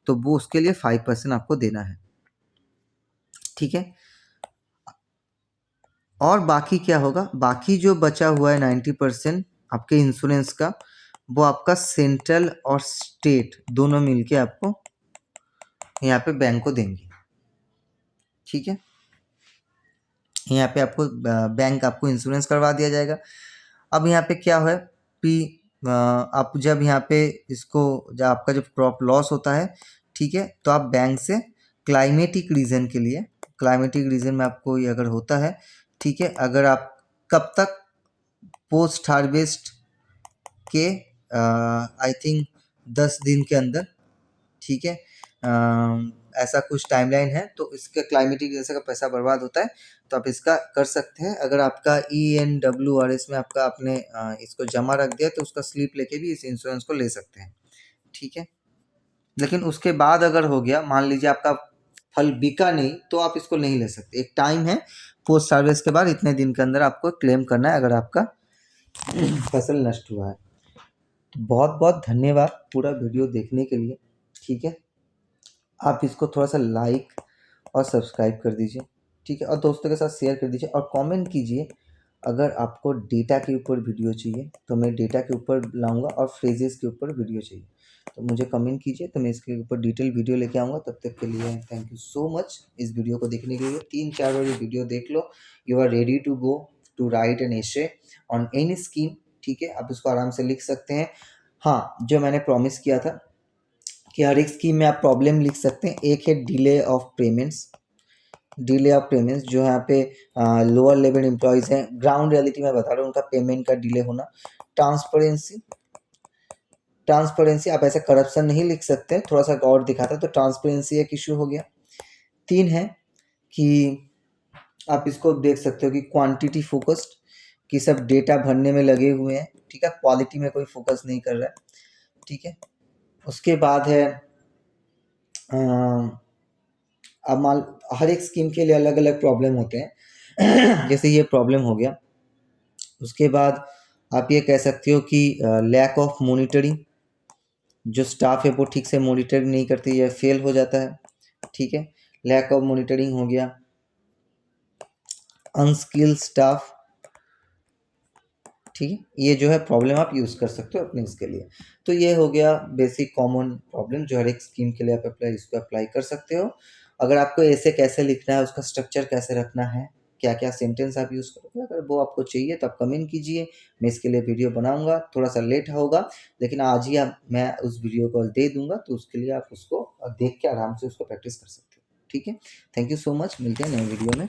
तो वो उसके लिए 5% आपको देना है, ठीक है। और बाकी क्या होगा, बाकी जो बचा हुआ है 90% आपके इंश्योरेंस का, वो आपका सेंट्रल और स्टेट दोनों मिलके आपको यहाँ पे बैंक को देंगे, ठीक है। यहाँ पे आपको बैंक आपको इंश्योरेंस करवा दिया जाएगा। अब यहाँ पे क्या है कि आप जब यहाँ पे इसको जब आपका जब क्रॉप लॉस होता है, ठीक है, तो आप बैंक से क्लाइमेटिक रीजन के लिए, क्लाइमेटिक रीजन में आपको ये अगर होता है, ठीक है, अगर आप कब तक पोस्ट हार्वेस्ट के आई थिंक 10 दिन के अंदर, ठीक है, ऐसा कुछ टाइमलाइन है, तो इसका क्लाइमेटिक रीजन का पैसा बर्बाद होता है, तो आप इसका कर सकते हैं। अगर आपका ENWRS में आपका आपने इसको जमा रख दिया, तो उसका स्लिप लेके भी इस इंश्योरेंस को ले सकते हैं, ठीक है। लेकिन उसके बाद अगर हो गया, मान लीजिए आपका फल बिका नहीं, तो आप इसको नहीं ले सकते। एक टाइम है, पोस्ट हार्वेस्ट के बाद इतने दिन के अंदर आपको क्लेम करना है अगर आपका फसल नष्ट हुआ है। तो बहुत बहुत धन्यवाद पूरा वीडियो देखने के लिए, ठीक है। आप इसको थोड़ा सा लाइक और सब्सक्राइब कर दीजिए, ठीक है, और दोस्तों के साथ शेयर कर दीजिए, और कमेंट कीजिए। अगर आपको डेटा के ऊपर वीडियो चाहिए तो मैं डेटा के ऊपर लाऊंगा, और फ्रेजेस के ऊपर वीडियो चाहिए तो मुझे कमेंट कीजिए, तो मैं इसके ऊपर डिटेल वीडियो लेके आऊँगा। तब तक के लिए थैंक यू सो मच इस वीडियो को देखने के लिए। 3-4 बार ये वीडियो देख लो, you are ready to go to write an essay on any scheme, ठीक है। आप इसको आराम से लिख सकते हैं। हाँ, जो मैंने प्रॉमिस किया था कि हर एक स्कीम में आप प्रॉब्लम लिख सकते हैं। एक है delay of payments, delay of payments जो यहाँ पे लोअर लेवल एम्प्लॉयज़ हैं, ग्राउंड रियलिटी में बता रहा हूँ, उनका पेमेंट का डिले होना। ट्रांसपेरेंसी, ट्रांसपेरेंसी आप ऐसे करप्शन नहीं लिख सकते, थोड़ा सा और दिखाता है, तो ट्रांसपेरेंसी एक इशू हो गया। 3 है कि आप इसको देख सकते हो कि क्वांटिटी फोकस्ड, कि सब डेटा भरने में लगे हुए हैं, ठीक है, क्वालिटी में कोई फोकस नहीं कर रहा है, ठीक है। उसके बाद है अब मान हर एक स्कीम के लिए अलग अलग प्रॉब्लम होते हैं जैसे ये प्रॉब्लम हो गया। उसके बाद आप ये कह सकते हो कि लैक ऑफ मॉनिटरिंग, जो स्टाफ है वो ठीक से मॉनिटरिंग नहीं करती, या फेल हो जाता है, ठीक है, लैक ऑफ मॉनिटरिंग हो गया। अनस्किल्ड स्टाफ, ठीक है, ये जो है प्रॉब्लम आप यूज़ कर सकते हो अपने इसके लिए। तो ये हो गया बेसिक कॉमन प्रॉब्लम जो हर एक स्कीम के लिए आप इसको अप्लाई कर सकते हो। अगर आपको ऐसे कैसे लिखना है, उसका स्ट्रक्चर कैसे रखना है, क्या क्या सेंटेंस आप यूज़ करोगे, अगर वो आपको चाहिए तो आप कमेंट कीजिए, मैं इसके लिए वीडियो बनाऊंगा। थोड़ा सा लेट होगा, लेकिन आज ही मैं उस वीडियो को दे दूंगा, तो उसके लिए आप उसको देख के आराम से उसको प्रैक्टिस कर सकते हो, ठीक है। थैंक यू सो मच, मिलते हैं नए वीडियो में।